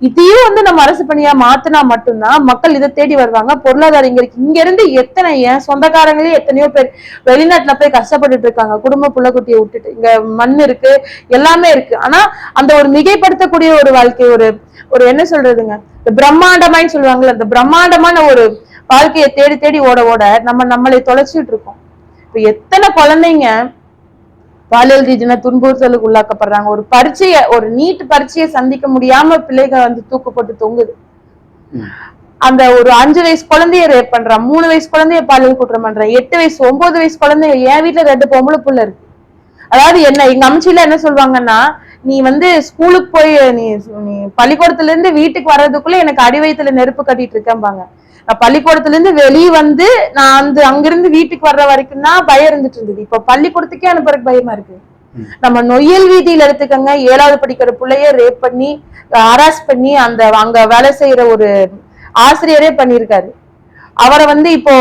S2: இதையும் வந்து நம்ம அரசு பணியா மாத்தினா மட்டும்தான் மக்கள் இதை தேடி வருவாங்க. பொருளாதாரம் இங்க இருக்கு. இங்க இருந்து எத்தனை என் சொந்தக்காரங்களே எத்தனையோ பேர் வெளிநாட்டுல போய் கஷ்டப்பட்டுட்டு இருக்காங்க, குடும்ப புள்ளக்குட்டியை விட்டுட்டு. இங்க மண் இருக்கு, எல்லாமே இருக்கு. ஆனா அந்த ஒரு மிகைப்படுத்தக்கூடிய ஒரு வாழ்க்கை, ஒரு என்ன சொல்றதுங்க, பிரம்மாண்டமான்னு சொல்லுவாங்கல்ல, அந்த பிரம்மாண்டமான ஒரு வாழ்க்கையை தேடி தேடி ஓட நம்மளை தொலைச்சிட்டு இருக்கோம். இப்ப எத்தனை குழந்தைங்க பாலியல் ரீதியான துன்புறுத்தலுக்கு உள்ளாக்கப்படுறாங்க. ஒரு நீட் பரீட்சையை சந்திக்க முடியாம பிள்ளைகள் வந்து தூக்கப்பட்டு தொங்குது. அந்த ஒரு 5 வயசு குழந்தைய ரேப் பண்றான், 3 வயசு குழந்தைய பாலியல் குற்றம் பண்றான், 8 வயசு 9 வயசு குழந்தைய. என் வீட்டுல 2 பொம்பளை புள்ள இருக்கு. அதாவது என்ன எங்க அம்ச்சியில என்ன சொல்லுவாங்கன்னா, நீ வந்து ஸ்கூலுக்கு போய் நீ பள்ளிக்கூடத்துல இருந்து வீட்டுக்கு வர்றதுக்குள்ள எனக்கு அடி வயித்துல நெருப்பு கட்டிட்டு இருக்கேன்பாங்க. நான் பள்ளிக்கூடத்துல இருந்து வெளியே வந்து நான் அங்கிருந்து வீட்டுக்கு வர்ற வரைக்கும் தான் பயம் இருந்துட்டு இருந்தது. இப்ப பள்ளிக்கூடத்துக்கே அனுப்புறதுக்கு பயமா இருக்கு. நம்ம நொய்யல் வீதியில எடுத்துக்கங்க, 7வது படிக்கிற பிள்ளைய ரேப் பண்ணி ஹராஸ் பண்ணி அங்க வேலை செய்யற ஒரு ஆசிரியரே பண்ணியிருக்காரு. அவரை வந்து இப்போ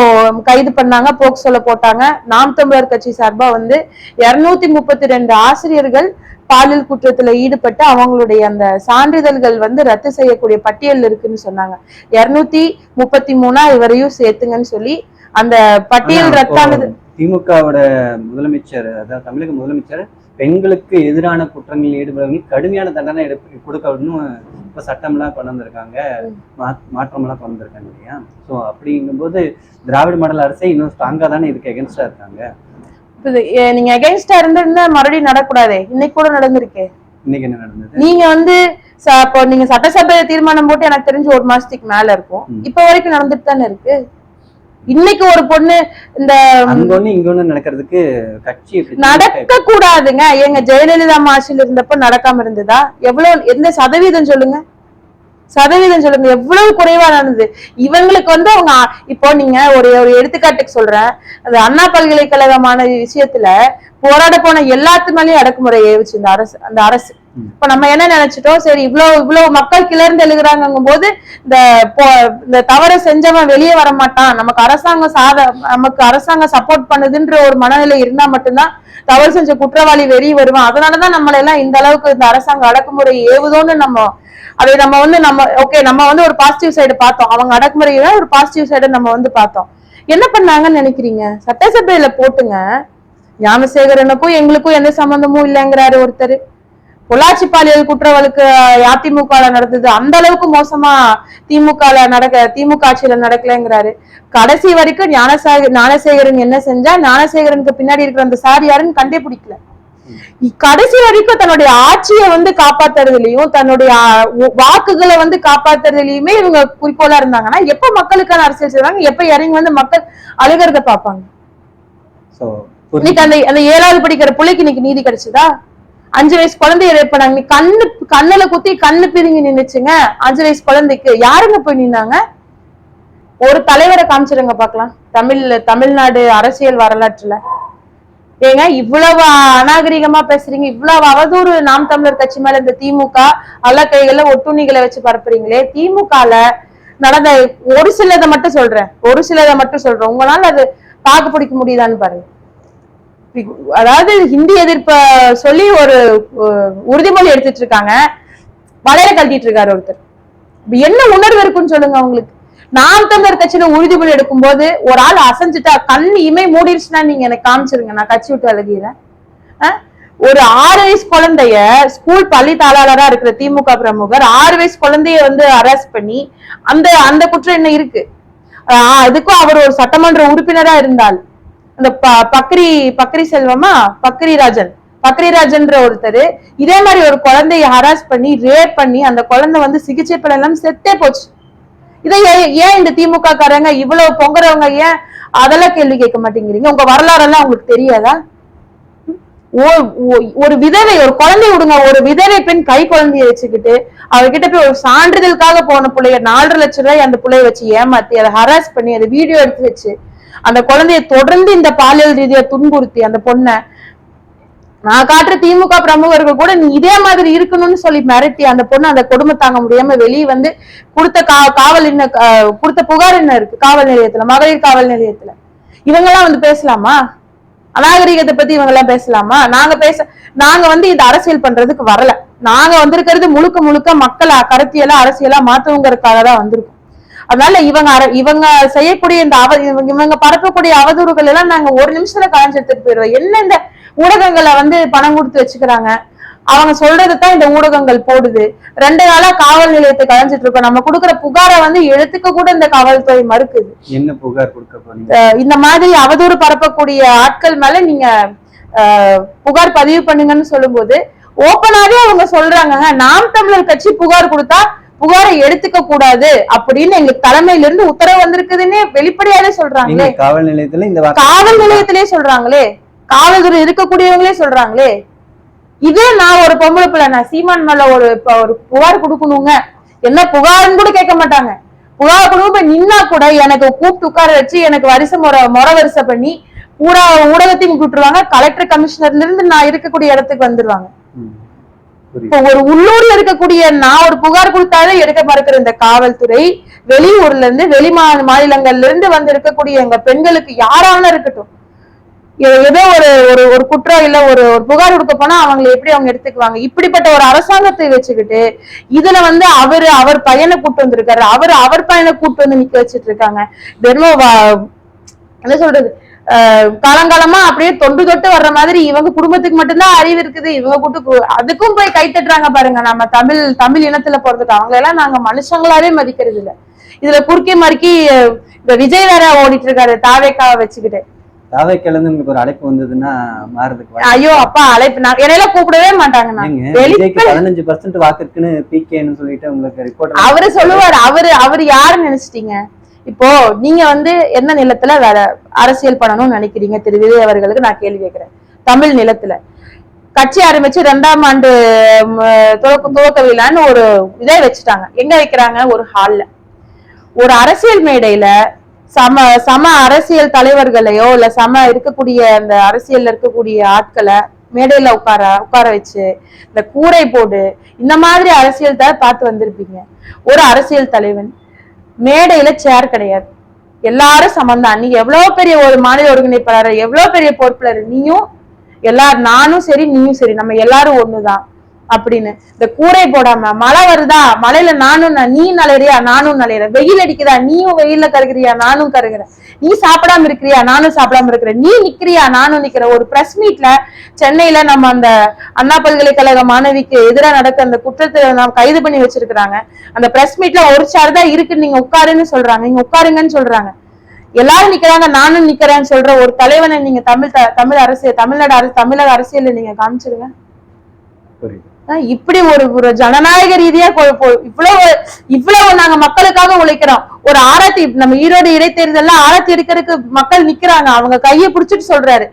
S2: கைது பண்ணாங்க, போக்சோல போட்டாங்க. நாம் தமிழர் கட்சி சார்பா வந்து 232 ஆசிரியர்கள் பாலியல் குற்றத்துல ஈடுபட்டு அவங்களுடைய அந்த சான்றிதழ்கள் வந்து ரத்து செய்யக்கூடிய பட்டியல் இருக்குன்னு சொன்னாங்க. 233 இவரையும் சேர்த்துங்கன்னு சொல்லி அந்த பட்டியல் ரத்தானது.
S1: திமுகவோட முதலமைச்சர், அதாவது தமிழக முதலமைச்சர் பெண்களுக்கு எதிரான குற்றங்களில் ஈடுபடுறவங்களுக்கு கடுமையான தண்டனை கொடுக்கணும்னு இப்ப சட்டம்லாம் கொண்டு வந்திருக்காங்க, மாற்றம்லாம் கொண்டு வந்திருக்காங்க இல்லையா? ஸோ அப்படிங்கும்போது திராவிட மாடல் அரசே இன்னும் ஸ்ட்ராங்கா தானே இதுக்கு எகென்ஸ்டா இருக்காங்க.
S2: நீங்க அகைன்ஸ்டா இருந்தா மறுபடியும் நடக்கூடாதே. இன்னைக்கு கூட நடந்திருக்கு.
S1: இன்னைக்கு என்ன நடந்தது?
S2: நீங்க வந்து இப்போ நீங்க சட்டசபையில தீர்மானம் போட்டு எனக்கு தெரிஞ்சு 1 மாசத்துக்கு மேல இருக்கும். இப்ப வரைக்கும் நடந்துட்டு தானே இருக்கு. இன்னைக்கு ஒரு பொண்ணு இந்த
S1: இங்க நடக்கிறதுக்கு கட்சி
S2: நடக்க கூடாதுங்க. எங்க ஜெயலலிதா ஆட்சியில் இருந்தப்ப நடக்காம இருந்ததா? எந்த சதவீதம் சொல்லுங்க, எவ்வளவு குறைவா நடந்தது. இவங்களுக்கு வந்து அவங்க இப்போ நீங்க ஒரு எடுத்துக்காட்டுக்கு சொல்றேன். அது அண்ணா பல்கலைக்கழகமான விஷயத்துல போராட போன எல்லாத்து மேலேயும் அடக்குமுறை ஏவிச்சு அந்த அரசு. இப்ப நம்ம என்ன நினைச்சிட்டோம், சரி இவ்வளவு மக்கள் கிளர்ந்து எழுதுறாங்கும் போது இந்த தவறை செஞ்சவன் வெளியே வர மாட்டான், நமக்கு அரசாங்கம் சப்போர்ட் பண்ணுதுன்ற ஒரு மனநிலை இருந்தா மட்டும்தான் தவறு செஞ்ச குற்றவாளி வெளியே வருவான். அதனாலதான் நம்மள எல்லாம் இந்த அளவுக்கு இந்த அரசாங்கம் அடக்குமுறை ஏவுதோன்னு அதை நம்ம வந்து ஒரு பாசிட்டிவ் சைடு பார்த்தோம். அவங்க அடக்குமுறையில ஒரு பாசிட்டிவ் சைடு நம்ம வந்து பார்த்தோம். என்ன பண்ணாங்கன்னு நினைக்கிறீங்க? சட்டசபையில போட்டுங்க, ஞானசேகரனுக்கும் எங்களுக்கும் எந்த சம்பந்தமும் இல்லைங்கிறாரு ஒருத்தர். பொள்ளாச்சி பாலியல் குற்ற வழக்கு அதிமுக நடந்தது, அந்த அளவுக்கு மோசமா திமுக ஆட்சியில நடக்கலங்கிறாரு. கடைசி வரைக்கும் ஞானசேகரன் என்ன செஞ்சா, ஞானசேகரனுக்கு பின்னாடி இருக்கிற அந்த சார் யாருன்னு கண்டே பிடிக்கல. கடைசி வரைக்கும் தன்னுடைய ஆட்சியை வந்து காப்பாத்துறதுலயும் தன்னுடைய வாக்குகளை வந்து காப்பாத்துறதுலயுமே இவங்க குறிக்கோளா இருந்தாங்கன்னா, எப்ப மக்களுக்கான அரசியல் செய்வாங்க, எப்ப இறங்கி வந்து மக்கள் அழுகிறத பாப்பாங்க. இன்னைக்கு அந்த 7வது படிக்கிற பிள்ளைக்கு இன்னைக்கு நீதி கிடைச்சதா? 5 வயசு குழந்தைய ரேப் பண்ணாங்க. நீ கண்ணுல குத்தி கண்ணு பிரிஞ்சு நின்னுச்சுங்க. 5 வயசு குழந்தைக்கு யாருங்க போய் நின்னாங்க? ஒரு தலைவரை காமிச்சிருங்க பாக்கலாம் தமிழ்நாடு அரசியல் வரலாற்றுல. ஏங்க இவ்வளவு அநாகரிகமா பேசுறீங்க, இவ்வளவு அவதூறு நாம் தமிழர் கட்சி மேல இந்த திமுக அல்ல கைகளை ஒட்டுண்ணிகளை வச்சு பரப்புறீங்களே. திமுகல நடந்த ஒரு சிலதை மட்டும் சொல்றேன், உங்களால அது தாக்கு பிடிக்க முடியுதான்னு பாருங்க. அதாவது ஹிந்தி எதிர்ப்ப சொல்லி ஒரு உறுதிமொழி எடுத்துட்டு இருக்காங்க, வளையல கழட்டிட்டு இருக்காரு ஒருத்தர். என்ன உணர்வு இருக்குன்னு சொல்லுங்க அவங்களுக்கு. நாம் தமிழர் கட்சியில உறுதிமொழி எடுக்கும் போது ஒரு ஆள் அசைஞ்சிட்டா கண் இமை மூடிடுச்சுன்னா நீங்க எனக்கு காமிச்சிருங்க, நான் கட்சி விட்டு விலகிறேன். ஒரு 6 வயசு குழந்தைய ஸ்கூல் பள்ளி தாளாளரா இருக்கிற திமுக பிரமுகர் 6 வயசு குழந்தைய வந்து அரெஸ்ட் பண்ணி அந்த குற்றம் என்ன இருக்கு? அதுக்கும் அவர் ஒரு சட்டமன்ற உறுப்பினரா இருந்தால் அந்த பக்ரி செல்வமா பக்ரிராஜன்ற ஒருத்தர் இதே மாதிரி ஒரு குழந்தைய ஹராஸ் பண்ணி ரேப் பண்ணி அந்த குழந்தை வந்து சிகிச்சை பலன் செத்தே போச்சு. இதை ஏன் இந்த திமுக காரங்க இவ்வளவு பொங்குறவங்க ஏன் அதெல்லாம் கேள்வி கேட்க மாட்டேங்கிறீங்க? உங்க வரலாறு எல்லாம் உங்களுக்கு தெரியாதா? ஒரு விதவை, ஒரு குழந்தை விடுங்க, ஒரு விதவை பெண் கை குழந்தைய வச்சுக்கிட்டு அவர்கிட்ட போய் ஒரு சான்றிதழுக்காக போன பிள்ளைய 4.5 லட்சம் ரூபாய் அந்த பிள்ளைய வச்சு ஏமாத்தி அதை ஹராஸ் பண்ணி அதை வீடியோ எடுத்து வச்சு அந்த குழந்தைய தொடர்ந்து இந்த பாலியல் ரீதியா துன்புறுத்தி அந்த பொண்ணை நான் காட்டுற திமுக பிரமுகர்கள் கூட நீ இதே மாதிரி இருக்கணும்னு சொல்லி மிரட்டி அந்த பொண்ணு அந்த கொடுமை தாங்க முடியாம வெளியே வந்து கொடுத்த புகார் என்ன இருக்கு காவல் நிலையத்துல, மகளிர் காவல் நிலையத்துல. இவங்கெல்லாம் வந்து பேசலாமா? அநாகரிகத்தை பத்தி இவங்க எல்லாம் பேசலாமா? நாங்க வந்து இந்த அரசியல் பண்றதுக்கு வரல. நாங்க வந்திருக்கிறது முழுக்க மக்கள் கருத்தியலா அரசியலா மாத்தவங்கிறதுக்காக தான் வந்திருக்கோம். அதனால இவங்க செய்யக்கூடிய இந்த இவங்க பரப்பக்கூடிய அவதூறுகள் எல்லாம் நாங்க ஒரு நிமிஷத்துல கலைஞ்சு எடுத்துட்டு போயிடுவோம். என்ன இந்த ஊடகங்களை வந்து பணம் கொடுத்து வச்சுக்கிறாங்க, அவங்க சொல்றதுதான் இந்த ஊடகங்கள் போடுது. 2 நாளா காவல் நிலையத்தை கலைஞ்சிட்டு இருக்கோம். நம்ம கொடுக்குற புகாரை வந்து எழுத்துக்க கூட இந்த காவல்துறை மறுக்குது.
S1: என்ன புகார் கொடுக்க போறீங்க?
S2: இந்த மாதிரி அவதூறு பரப்பக்கூடிய ஆட்கள் மேல நீங்க புகார் பதிவு பண்ணுங்கன்னு சொல்லும் போது ஓப்பனாவே அவங்க சொல்றாங்க, நாம் தமிழர் கட்சி புகார் கொடுத்தா புகாரை எடுத்துக்க கூடாது அப்படின்னு எங்களுக்கு தலைமையில இருந்து உத்தரவு வந்திருக்குதுன்னு வெளிப்படையாவே சொல்றாங்களே.
S1: காவல்
S2: நிலையத்திலே சொல்றாங்களே, காவல்துறை இருக்கக்கூடியவங்களே சொல்றாங்களே. இதே நான் ஒரு பொம்பளை பிள்ளை, நான் சீமான் மேல ஒரு புகார் கொடுக்கணுங்க, என்ன புகார்ன்னு கூட கேட்க மாட்டாங்க. புகார் கொடுக்க போய் நின்னா கூட எனக்கு கூப்பிட்டு உட்கார வச்சு எனக்கு முறை வரிசை பண்ணி பூரா ஊடகத்தையும் கூப்பிட்டுருவாங்க. கலெக்டர் கமிஷனர்ல இருந்து நான் இருக்கக்கூடிய இடத்துக்கு வந்துருவாங்க. இப்போ ஒரு உள்ளூர்ல இருக்கக்கூடிய நான் ஒரு புகார் கொடுத்தாலே எடுக்க மறுக்கிற இந்த காவல்துறை வெளியூர்ல இருந்து மாநிலங்கள்ல இருந்து வந்து இருக்கக்கூடிய எங்க பெண்களுக்கு யாரான இருக்கட்டும் ஏதோ ஒரு குற்றம் இல்ல ஒரு புகார் கொடுக்க போனா அவங்களை எப்படி அவங்க எடுத்துக்குவாங்க? இப்படிப்பட்ட ஒரு அரசாங்கத்தை வச்சுக்கிட்டு இதுல வந்து அவர் பையனை கூட்டு வந்திருக்காரு, அவர் பையனை கூட்டு வந்து நிக்க வச்சுட்டு இருக்காங்க. வெறும் என்ன சொல்றது, காலங்காலமா அப்படியே தொட்டு வர்ற மாதிரி இவங்க குடும்பத்துக்கு மட்டும்தான் அறிவு இருக்குது. இவங்க கூட்டு அதுக்கும் போய் கை தட்டுறாங்க பாருங்க. நம்ம தமிழ் இனத்துல போறதுக்கு அவங்க எல்லாம் நாங்க மனுஷங்களாவே மதிக்கிறது இல்ல. இதுல குறுக்கே மறுக்கி இந்த விஜய் வேற ஓடிட்டு இருக்காரு தாவேக்காவை வச்சுக்கிட்டு.
S1: தாவேக்கால உங்களுக்கு ஒரு அழைப்பு வந்ததுன்னா மாறதுக்கு
S2: ஐயோ அப்பா அழைப்பு என்னையில கூப்பிடவே மாட்டாங்க.
S1: 15% வாக்கு இருக்குன்னு பிகேன்னு சொல்லிட்டு உங்களுக்கு ரிப்போர்ட்
S2: அவரு சொல்லுவாரு. அவரு யாருன்னு நினைச்சிட்டீங்க? இப்போ நீங்க வந்து என்ன நிலத்துல வேற அரசியல் பண்ணணும்னு நினைக்கிறீங்க? திரு விஜய் அவர்களுக்கு நான் கேள்வி கேட்கிறேன். தமிழ் நிலத்துல கட்சி ஆரம்பிச்சு 2ஆம் ஆண்டு துவக்க விழான்னு ஒரு இதை வச்சுட்டாங்க. எங்க வைக்கிறாங்க? ஒரு ஹால்ல. ஒரு அரசியல் மேடையில சம அரசியல் தலைவர்களையோ இல்ல இருக்கக்கூடிய அந்த அரசியல்ல இருக்கக்கூடிய ஆட்களை மேடையில உட்கார வச்சு இந்த கூரை போடு இந்த மாதிரி அரசியல் தான் பார்த்து வந்திருப்பீங்க. ஒரு அரசியல் தலைவன் மேடையில சேர் கிடையாது, எல்லாரும் சமந்தான். நீ எவ்வளவு பெரிய ஒரு மாநில ஒருங்கிணைப்பாளர், எவ்வளவு பெரிய பொறுப்பாளர், நானும் சரி நீயும் சரி, நம்ம எல்லாரும் ஒண்ணுதான் அப்படின்னு இந்த கூரை போடாம மழை வருதா, மழையில நீ நலையறியா நானும் நலையறேன், வெயில் அடிக்குதா நீயும் வெயில்ல கருகிறியா நானும் கருகிறேன், நீ சாப்பிடாம இருக்கிறியா நானும் சாப்பிடாம இருக்கிறேன், நீ நிக்கிறியா நானும் நிக்கிறேன். ஒரு பிரஸ் மீட்ல சென்னையில நம்ம அந்த அண்ணா பல்கலைக்கழக மாணவிக்கு எதிராக நடக்க அந்த குற்றத்தை நாம் கைது பண்ணி வச்சிருக்கிறாங்க. அந்த பிரஸ் மீட்ல ஒரு சார் தான் இருக்கு, நீங்க உட்காருன்னு சொல்றாங்க, நீங்க உட்காருங்கன்னு சொல்றாங்க. எல்லாரும் நிக்கிறாங்க நானும் நிக்கிறேன்னு சொல்ற ஒரு தலைவனை நீங்க தமிழக அரசியல் நீங்க காமிச்சிருங்க.
S1: புரியுது.
S2: இப்படி ஒரு ஜனநாயக ரீதியா இவ்வளவு நாங்க மக்களுக்காக உழைக்கிறோம். ஒரு ஆரத்தி நம்ம ஈரோடு இடைத்தேர்தல்ல ஆரத்தி எடுக்கிறதுக்கு மக்கள் நிக்கிறாங்க, அவங்க கையை பிடிச்சிட்டு சொல்றாரு,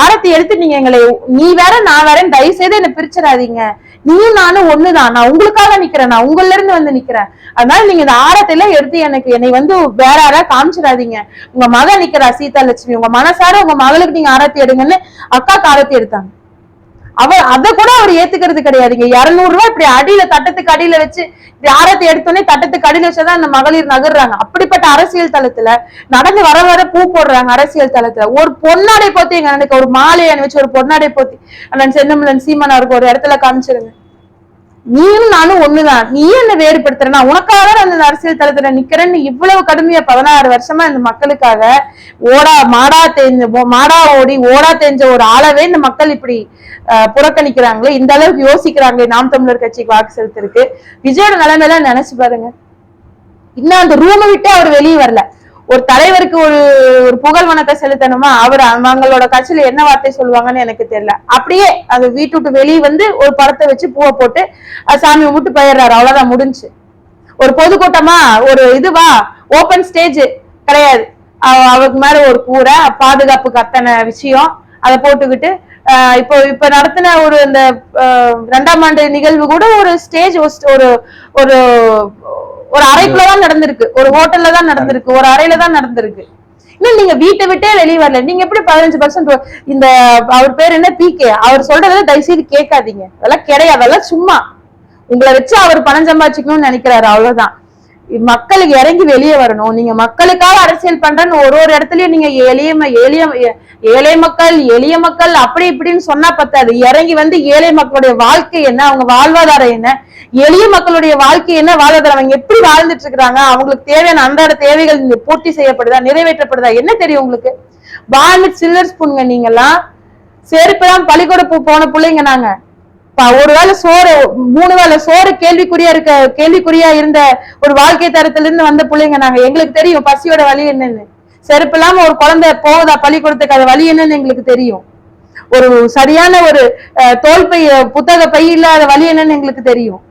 S2: ஆரத்தி எடுத்து நீங்க எங்களை நீ வேற நான் வேற தயவு செய்து என்ன பிரிச்சிடாதீங்க, நீயும் நானும் ஒண்ணுதான், நான் உங்களுக்காக நிக்கிறேன், நான் உங்கள்ல இருந்து வந்து நிக்கிறேன், அதனால நீங்க இந்த ஆரத்தில எடுத்து என்னை வந்து வேற யாராவது காமிச்சிடாதீங்க, உங்க மகன் நிக்கிறா சீதா லட்சுமி, உங்க மனசார உங்க மகளுக்கு நீங்க ஆரத்தி எடுங்கன்னு அக்காக்கு ஆரத்தி எடுத்தாங்க. அத கூட அவர் ஏத்துக்கிறது கிடையாதுங்க. 200 ரூபாய் இப்படி அடியில தட்டத்துக்கு அடியில வச்சு இப்படி ஆரத்தி எடுத்தோடனே தட்டத்துக்கு அடியில வச்சாதான் அந்த மகளிர் நகர்றாங்க. அப்படிப்பட்ட அரசியல் தளத்துல நடந்து வர பூ போடுறாங்க. அரசியல் தளத்துல ஒரு பொன்னாடை போத்தி எங்க அண்ணனுக்கு ஒரு மாலை அணிவச்சு ஒரு பொன்னாடை போத்தி அண்ணன் செந்தமிழன் சீமான் அவருக்கு ஒரு இடத்துல காமிச்சிருங்க, நீயும் நானும் ஒண்ணுதான், நீ என்ன வேறுபடுத்துறா, உனக்காக அந்த அரசியல் தளத்துல நிக்கிறேன்னு இவ்வளவு கடுமையா 16 வருஷமா இந்த மக்களுக்காக மாடா ஓடி ஓடா தெரிஞ்ச ஒரு ஆளவே இந்த மக்கள் இப்படி புறக்கணிக்கிறாங்களே, இந்த அளவுக்கு யோசிக்கிறாங்களே நாம் தமிழர் கட்சிக்கு வாக்கு செலுத்திருக்கு. விஜயோட நிலைமையெல்லாம் நினைச்சு பாருங்க. இன்னும் அந்த ரூமை விட்டு அவர் வெளியே வரல. ஒரு தலைவருக்கு ஒரு புகழ் வணக்கம் செலுத்தணுமா, அவங்களோட கட்சியில என்ன வார்த்தை சொல்லுவாங்கன்னு எனக்கு தெரியல. அப்படியே அது வீட்டு விட்டு வெளியே வந்து ஒரு படத்தை வச்சு பூவை போட்டு சாமி கும்பிட்டு போயிடுறாரு, அவ்வளவுதான் முடிஞ்சு. ஒரு பொதுக்கூட்டமா ஒரு இதுவா ஓபன் ஸ்டேஜ் கிடையாது, அவருக்கு மேல ஒரு கூரை பாதுகாப்புக்கு அத்தனை விஷயம் அதை போட்டுக்கிட்டு இப்ப நடத்தின ஒரு இந்த 2ஆம் ஆண்டு நிகழ்வு கூட ஒரு ஸ்டேஜ் ஒரு ஒரு ஒரு அறைக்குள்ளதான் நடந்திருக்கு, ஒரு ஹோட்டல்ல தான் நடந்திருக்கு, ஒரு அறையில தான் நடந்திருக்கு. இன்னும் நீங்க வீட்டை விட்டே வெளியே வரல, நீங்க எப்படி 15% இந்த அவர் பேர் என்ன PK அவர் சொல்றதை தயவு செய்து கேட்காதீங்க, அதெல்லாம் கிடையாது, அதெல்லாம் சும்மா உங்களை வச்சு அவர் பணம் சம்பாதிச்சுக்கணும்னு நினைக்கிறாரு, அவ்வளவுதான். மக்களுக்கு இறங்கி வெளியே வரணும். நீங்க மக்களுக்காக அரசியல் பண்றேன்னு ஒரு இடத்துலயும் நீங்க ஏழை மக்கள் எளிய மக்கள் அப்படி இப்படின்னு சொன்னா பத்தாது. இறங்கி வந்து ஏழை மக்களுடைய வாழ்க்கை என்ன, அவங்க வாழ்வாதாரம் என்ன, எளிய மக்களுடைய வாழ்க்கை என்ன, வாழ்வாதாரம் அவங்க எப்படி வாழ்ந்துட்டு இருக்கிறாங்க, அவங்களுக்கு தேவையான அன்றாட தேவைகள் பூர்த்தி செய்யப்படுதா, நிறைவேற்றப்படுதா, என்ன தெரியும் உங்களுக்கு? பால்மிட் சில்லர் ஸ்பூனுங்க நீங்க எல்லாம், செருப்பெல்லாம் பள்ளிக்கூட போன பிள்ளைங்க நாங்க. ஒருவேளை சோறு 3 வேளை சோறு கேள்விக்குறியா இருந்த ஒரு வாழ்க்கை தரத்துல இருந்து வந்த பிள்ளைங்க நாங்க. எங்களுக்கு தெரியும் பசியோட வலி என்னன்னு. செருப்பு இல்லாம ஒரு குழந்தை போகுதா பள்ளிக்கூடத்துக்கு, அது வலி என்னன்னு எங்களுக்கு தெரியும். ஒரு சரியான ஒரு தோல் பை புத்தக பை இல்லாத வலி என்னன்னு எங்களுக்கு தெரியும்.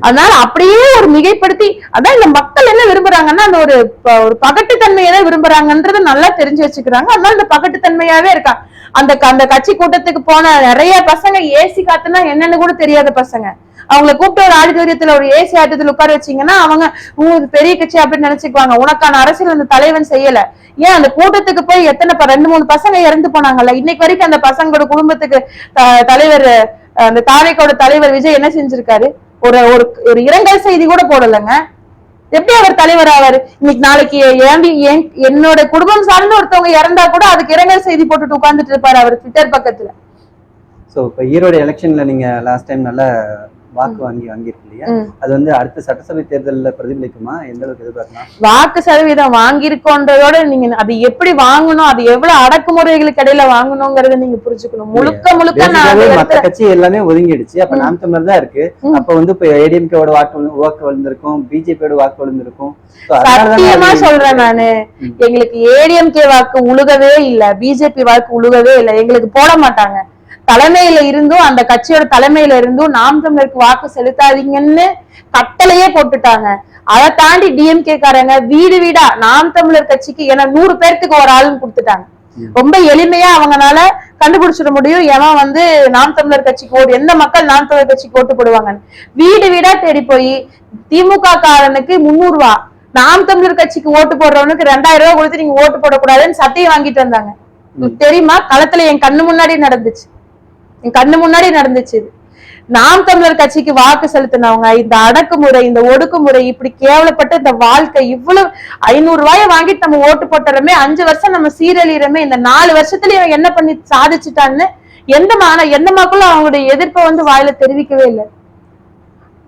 S2: அதனால அப்படியே ஒரு மிகைப்படுத்தி அதான் இந்த மக்கள் என்ன விரும்புறாங்கன்னா அந்த ஒரு பகட்டுத்தன்மையை தான் விரும்புறாங்கன்றது நல்லா தெரிஞ்சு வச்சுக்கிறாங்க. அதனால இந்த பகட்டுத்தன்மையாவே இருக்கா. அந்த கட்சி கூட்டத்துக்கு போன நிறைய பசங்க ஏசி காத்துனா என்னன்னு கூட தெரியாத பசங்க, அவங்களை கூப்பிட்டு ஒரு ஆடிட்டோரியத்துல ஒரு ஏசி ஆட்டத்துல உட்கார வச்சீங்கன்னா அவங்க பெரிய கட்சி அப்படின்னு நினைச்சுக்குவாங்க. உனக்கான அரசியல் அந்த தலைவன் செய்யல. ஏன் அந்த கூட்டத்துக்கு போய் எத்தனை 2-3 பசங்க இறந்து போனாங்கல்ல, இன்னைக்கு வரைக்கும் அந்த பசங்களோட குடும்பத்துக்கு தலைவர் அந்த தாவேக்கோட தலைவர் விஜய் என்ன செஞ்சிருக்காரு? ஒரு இரங்கல் செய்தி கூட போடலைங்க. எப்படி அவர் தலைவர் ஆவாரு? இன்னைக்கு நாளைக்கு என்னோட குடும்பம் சார்ந்து ஒருத்தவங்க இறந்தா கூட அதுக்கு இரங்கல் செய்தி போட்டுட்டு உட்கார்ந்துட்டு இருப்பாரு அவர் ட்விட்டர் பக்கத்துல.
S1: சோ இப்ப ஈரோடு எலெக்ஷன்ல நீங்க லாஸ்ட் டைம் நல்ல வாக்கு வாங்கியிருக்கு இல்லையா, அது வந்து அடுத்த சட்டசபை தேர்தல்ல பிரதிபலிக்குமா? எந்த அளவுக்கு எதிர்பார்க்கலாம்?
S2: வாக்கு சதவீதம் வாங்கியிருக்கோன்றதோட நீங்க அது எப்படி வாங்கணும், அது எவ்வளவு அடக்குமுறைகளுக்கு இடையில வாங்கணும்ங்கறத நீங்க புரிஞ்சுக்கணும். முழுக்க
S1: மத்த கட்சி எல்லாமே ஒதுங்கிடுச்சு, அப்ப நாம் தமிழர் தான் இருக்கு. அப்ப வந்து இப்ப ஏடிஎம்கேவோட வாக்கு விழுந்திருக்கும், பிஜேபியோட வாக்கு விழுந்திருக்கும்.
S2: சத்தியமா சொல்றேன் நானு, எங்களுக்கு ஏடிஎம்கே வாக்கு உழுகவே இல்ல, பிஜேபி வாக்கு உழுகவே இல்ல, எங்களுக்கு போட மாட்டாங்க. தலைமையில இருந்தும் அந்த கட்சியோட தலைமையில இருந்தும் நாம் தமிழருக்கு வாக்கு செலுத்தாதீங்கன்னு கட்டளையே போட்டுட்டாங்க. அதை தாண்டி டிஎம்கே காரங்க வீடு வீடா நாம் தமிழர் கட்சிக்கு 100 பேர்த்துக்கு ஒரு ஆளுன்னு கொடுத்துட்டாங்க. ரொம்ப எளிமையா அவங்கனால கண்டுபிடிச்சிட முடியும் எவன் வந்து நாம் தமிழர் கட்சிக்கு ஓட்டு, எந்த மக்கள் நாம் தமிழர் கட்சிக்கு ஓட்டு போடுவாங்கன்னு. வீடு வீடா தேடி போய் திமுக காரனுக்கு 300 ரூபா, நாம் தமிழர் கட்சிக்கு ஓட்டு போடுறவனுக்கு 2000 ரூபாய் கொடுத்து நீங்க ஓட்டு போடக்கூடாதுன்னு சத்தியம் வாங்கிட்டு வந்தாங்க. தெரியுமா? களத்துல என் கண்ணு முன்னாடி நடந்துச்சு, என் கண்ணு முன்னாடி நடந்துச்சு. நாம் தமிழர் கட்சிக்கு வாக்கு செலுத்தினவங்க இந்த அடக்குமுறை, இந்த ஒடுக்குமுறை, இப்படி கேவலப்பட்ட இந்த வாழ்க்கை, இவ்வளவு 500 ரூபாயை வாங்கிட்டு நம்ம ஓட்டு போட்டுறமே, 5 வருஷம் நம்ம சீரழிறமே, இந்த 4 வருஷத்துல இவன் என்ன பண்ணி சாதிச்சுட்டான்னு எந்த மக்களும் அவங்களுடைய எதிர்ப்பை வந்து வாயில தெரிவிக்கவே இல்லை.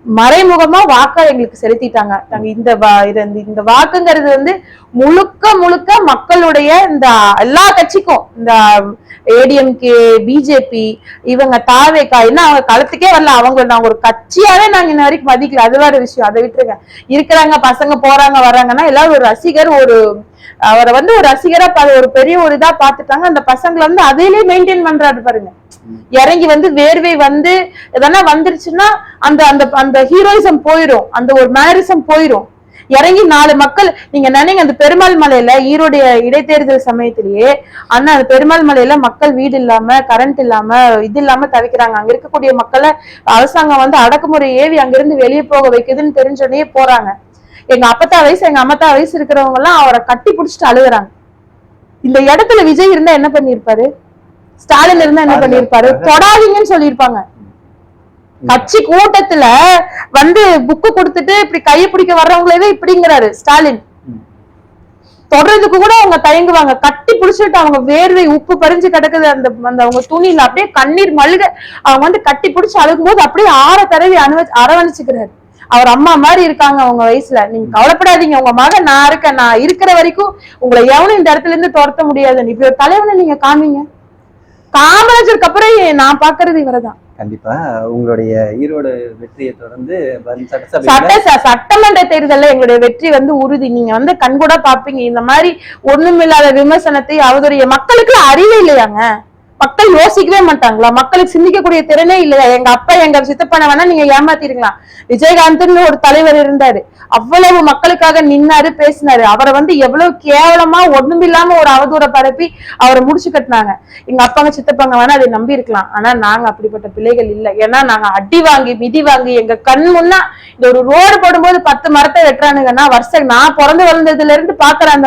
S2: மறைமுகமா வாக்கா எங்களுக்கு செலுத்திட்டாங்க. இந்த வாக்குங்கிறது வந்து முழுக்க மக்களுடைய இந்த எல்லா கட்சிக்கும், இந்த ஏடிஎம்கே, பிஜேபி, இவங்க தாவேக்கா என்ன அவங்க களத்துக்கே வரல, நாங்க ஒரு கட்சியாவே நாங்க இன்ன வரைக்கும் மதிக்கல. அது வேற விஷயம், அதை விட்டுருங்க. இருக்கிறாங்க பசங்க போறாங்க வர்றாங்கன்னா எல்லாரும் ஒரு ரசிகர், ஒரு அவரை வந்து ஒரு ரசிகரா ஒரு பெரிய ஒரு இதா பாத்துட்டாங்க. அந்த பசங்களை வந்து அதையிலே மெயின்டைன் பண்றாரு பாருங்க. இறங்கி வந்து வேர்வை வந்து எதனா வந்துருச்சுன்னா அந்த அந்த அந்த ஹீரோயிசம் போயிடும், அந்த ஒரு மேனரிசம் போயிடும். இறங்கி 4 மக்கள் நீங்க நினைங்க, அந்த பெருமாள் மலையில ஈரோடைய இடைத்தேர்தல் சமயத்திலேயே அண்ணா அந்த பெருமாள் மலையில மக்கள் வீடு இல்லாம கரண்ட் இல்லாம இது இல்லாம தவிக்கிறாங்க. அங்க இருக்கக்கூடிய மக்களை அரசாங்கம் வந்து அடக்குமுறை ஏவி அங்கிருந்து வெளியே போக வைக்குதுன்னு தெரிஞ்சோடனே போறாங்க. எங்க அப்பத்தா வயசு எங்க அம்மத்தா வயசு இருக்கிறவங்க எல்லாம் அவரை கட்டி பிடிச்சிட்டு அழுகுறாங்க. இந்த இடத்துல விஜய் இருந்தா என்ன பண்ணிருப்பாரு, ஸ்டாலின் இருந்தா என்ன பண்ணிருப்பாரு? தொடாதீங்கன்னு சொல்லியிருப்பாங்க. கட்சி கூட்டத்துல வந்து புக்கு கொடுத்துட்டு இப்படி கையை பிடிக்க வர்றவங்களே இப்படிங்கிறாரு ஸ்டாலின். தொடர்றதுக்கு கூட அவங்க தயங்குவாங்க. கட்டி பிடிச்சிட்டு அவங்க வேர்வை உப்பு பறிஞ்சு கிடக்குது அந்த அந்த அவங்க துணியில அப்படியே கண்ணீர் மல்க அவங்க வந்து கட்டி பிடிச்சு அழுகும் போது அப்படியே ஆற தடவி அரவணைச்சுக்கிறாரு. அவர் அம்மா மாதிரி இருக்காங்க அவங்க வயசுல. நீங்க கவலைப்படாதீங்க, உங்க மகன் நான் இருக்கேன், நான் இருக்கிற வரைக்கும் உங்களை எவனும் இந்த இடத்துல இருந்து துரத்த முடியாதுன்னு இப்படி ஒரு தலைவனை நீங்க காமிங்க. காமராஜருக்கு அப்புறம் நான் பாக்குறது இவரைதான்.
S1: கண்டிப்பா உங்களுடைய ஈரோடு வெற்றியை தொடர்ந்து
S2: சட்டமன்ற தேர்தலில் எங்களுடைய வெற்றி வந்து உறுதி. நீங்க வந்து கண்கூட பாப்பீங்க. இந்த மாதிரி ஒண்ணுமில்லாத விமர்சனத்தை அவருடைய மக்களுக்கு அறிவே இல்லையாங்க? மக்கள் யோசிக்கவே மாட்டாங்களா? மக்களுக்கு சிந்திக்கக்கூடிய திறனே இல்லையா? எங்க அப்பா எங்க சித்தப்பனை வேணா நீங்க ஏமாத்திருக்கலாம். விஜயகாந்த்னு ஒரு தலைவர் இருந்தாரு, அவ்வளவு மக்களுக்காக நின்னாரு, பேசினாரு. அவரை வந்து எவ்வளவு கேவலமா ஒண்ணுமில்லாம ஒரு அவதூற பரப்பி அவரை முடிச்சு கட்டினாங்க. எங்க அப்பாங்க சித்தப்பாங்க வேணா அதை நம்பி இருக்கலாம். ஆனா நாங்க அப்படிப்பட்ட பிள்ளைகள் இல்லை. ஏன்னா நாங்க அடி வாங்கி மிதி வாங்கி எங்க கண் முன்னா இந்த ஒரு ரோடு போடும்போது 10 மரத்தை வெட்டுறானுங்கன்னா வருஷம் நான் பிறந்து வளர்ந்ததுல இருந்து பாக்குறேன்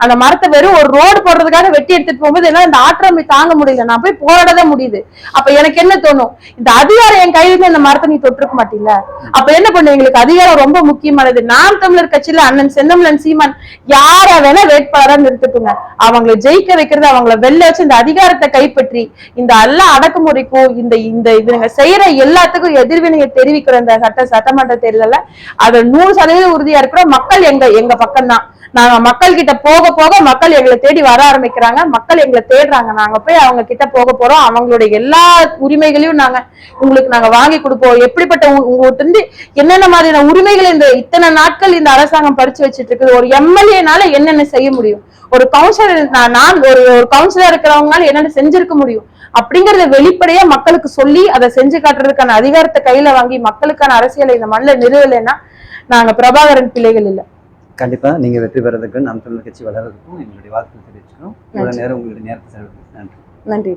S2: அந்த மரத்தை வெறும் ஒரு ரோடு போடுறதுக்காக வெட்டி எடுத்துட்டு போகும்போது எல்லாம் இந்த ஆற்றமை தாங்க முடியல. நான் போய் போராடதான் முடியுது. அப்ப எனக்கு என்ன தோணும், இந்த அதிகாரம் என் கையில இந்த மரத்தை நீ தொட்டிருக்க மாட்டீங்களா? அப்ப என்ன பண்ணு, எங்களுக்கு அதிகாரம் ரொம்ப முக்கியமானது. நாம் தமிழர் கட்சியில அண்ணன் செந்தமிழன் சீமான் யார வேணா வேட்பாளரா நிறுத்துட்டுங்க. அவங்களை ஜெயிக்க வைக்கிறது, அவங்களை வெல்ல வச்சு இந்த அதிகாரத்தை கைப்பற்றி இந்த எல்லா அடக்குமுறைக்கும் இந்த இந்த இதுங்க செய்யற எல்லாத்துக்கும் எதிர்வினையை தெரிவிக்கிற இந்த சட்டமன்ற தேர்தல அது 100% உறுதியா இருக்கிற மக்கள் எங்க பக்கம் தான். நாங்க மக்கள் கிட்ட போக போக மக்கள் எங்களை தேடி வர ஆரம்பிக்கிறாங்க. மக்கள் எங்களை தேடுறாங்க. நாங்க போய் அவங்க கிட்ட போக போறோம். அவங்களுடைய எல்லா உரிமைகளையும் நாங்க வாங்கி கொடுப்போம். எப்படிப்பட்ட உங்களுக்கு வந்து என்னென்ன மாதிரியான உரிமைகளை இந்த இத்தனை நாட்கள் இந்த அரசாங்கம் பறிச்சு வச்சிட்டு இருக்குது. ஒரு எம்எல்ஏனால என்னென்ன செய்ய முடியும், ஒரு கவுன்சிலர் நான் ஒரு கவுன்சிலர் இருக்கிறவங்களால என்னென்ன செஞ்சிருக்க முடியும் அப்படிங்கறத வெளிப்படையா மக்களுக்கு சொல்லி அதை செஞ்சு காட்டுறதுக்கான அதிகாரத்தை கையில வாங்கி மக்களுக்கான அரசியலை இந்த மண்ணில் நிறுவலைன்னா நாங்க பிரபாகரன் பிள்ளைகள் இல்லை.
S1: கண்டிப்பா நீங்க வெற்றி பெறதுக்கு நாம் தமிழர் கட்சி வளர்றதுக்கும் எங்களுடைய வாழ்த்து தெரிவிச்சுக்கிறோம். இவ்வளவு நேரம் உங்களுடைய நேரத்தை செலவழித்து நன்றி.
S2: நன்றி.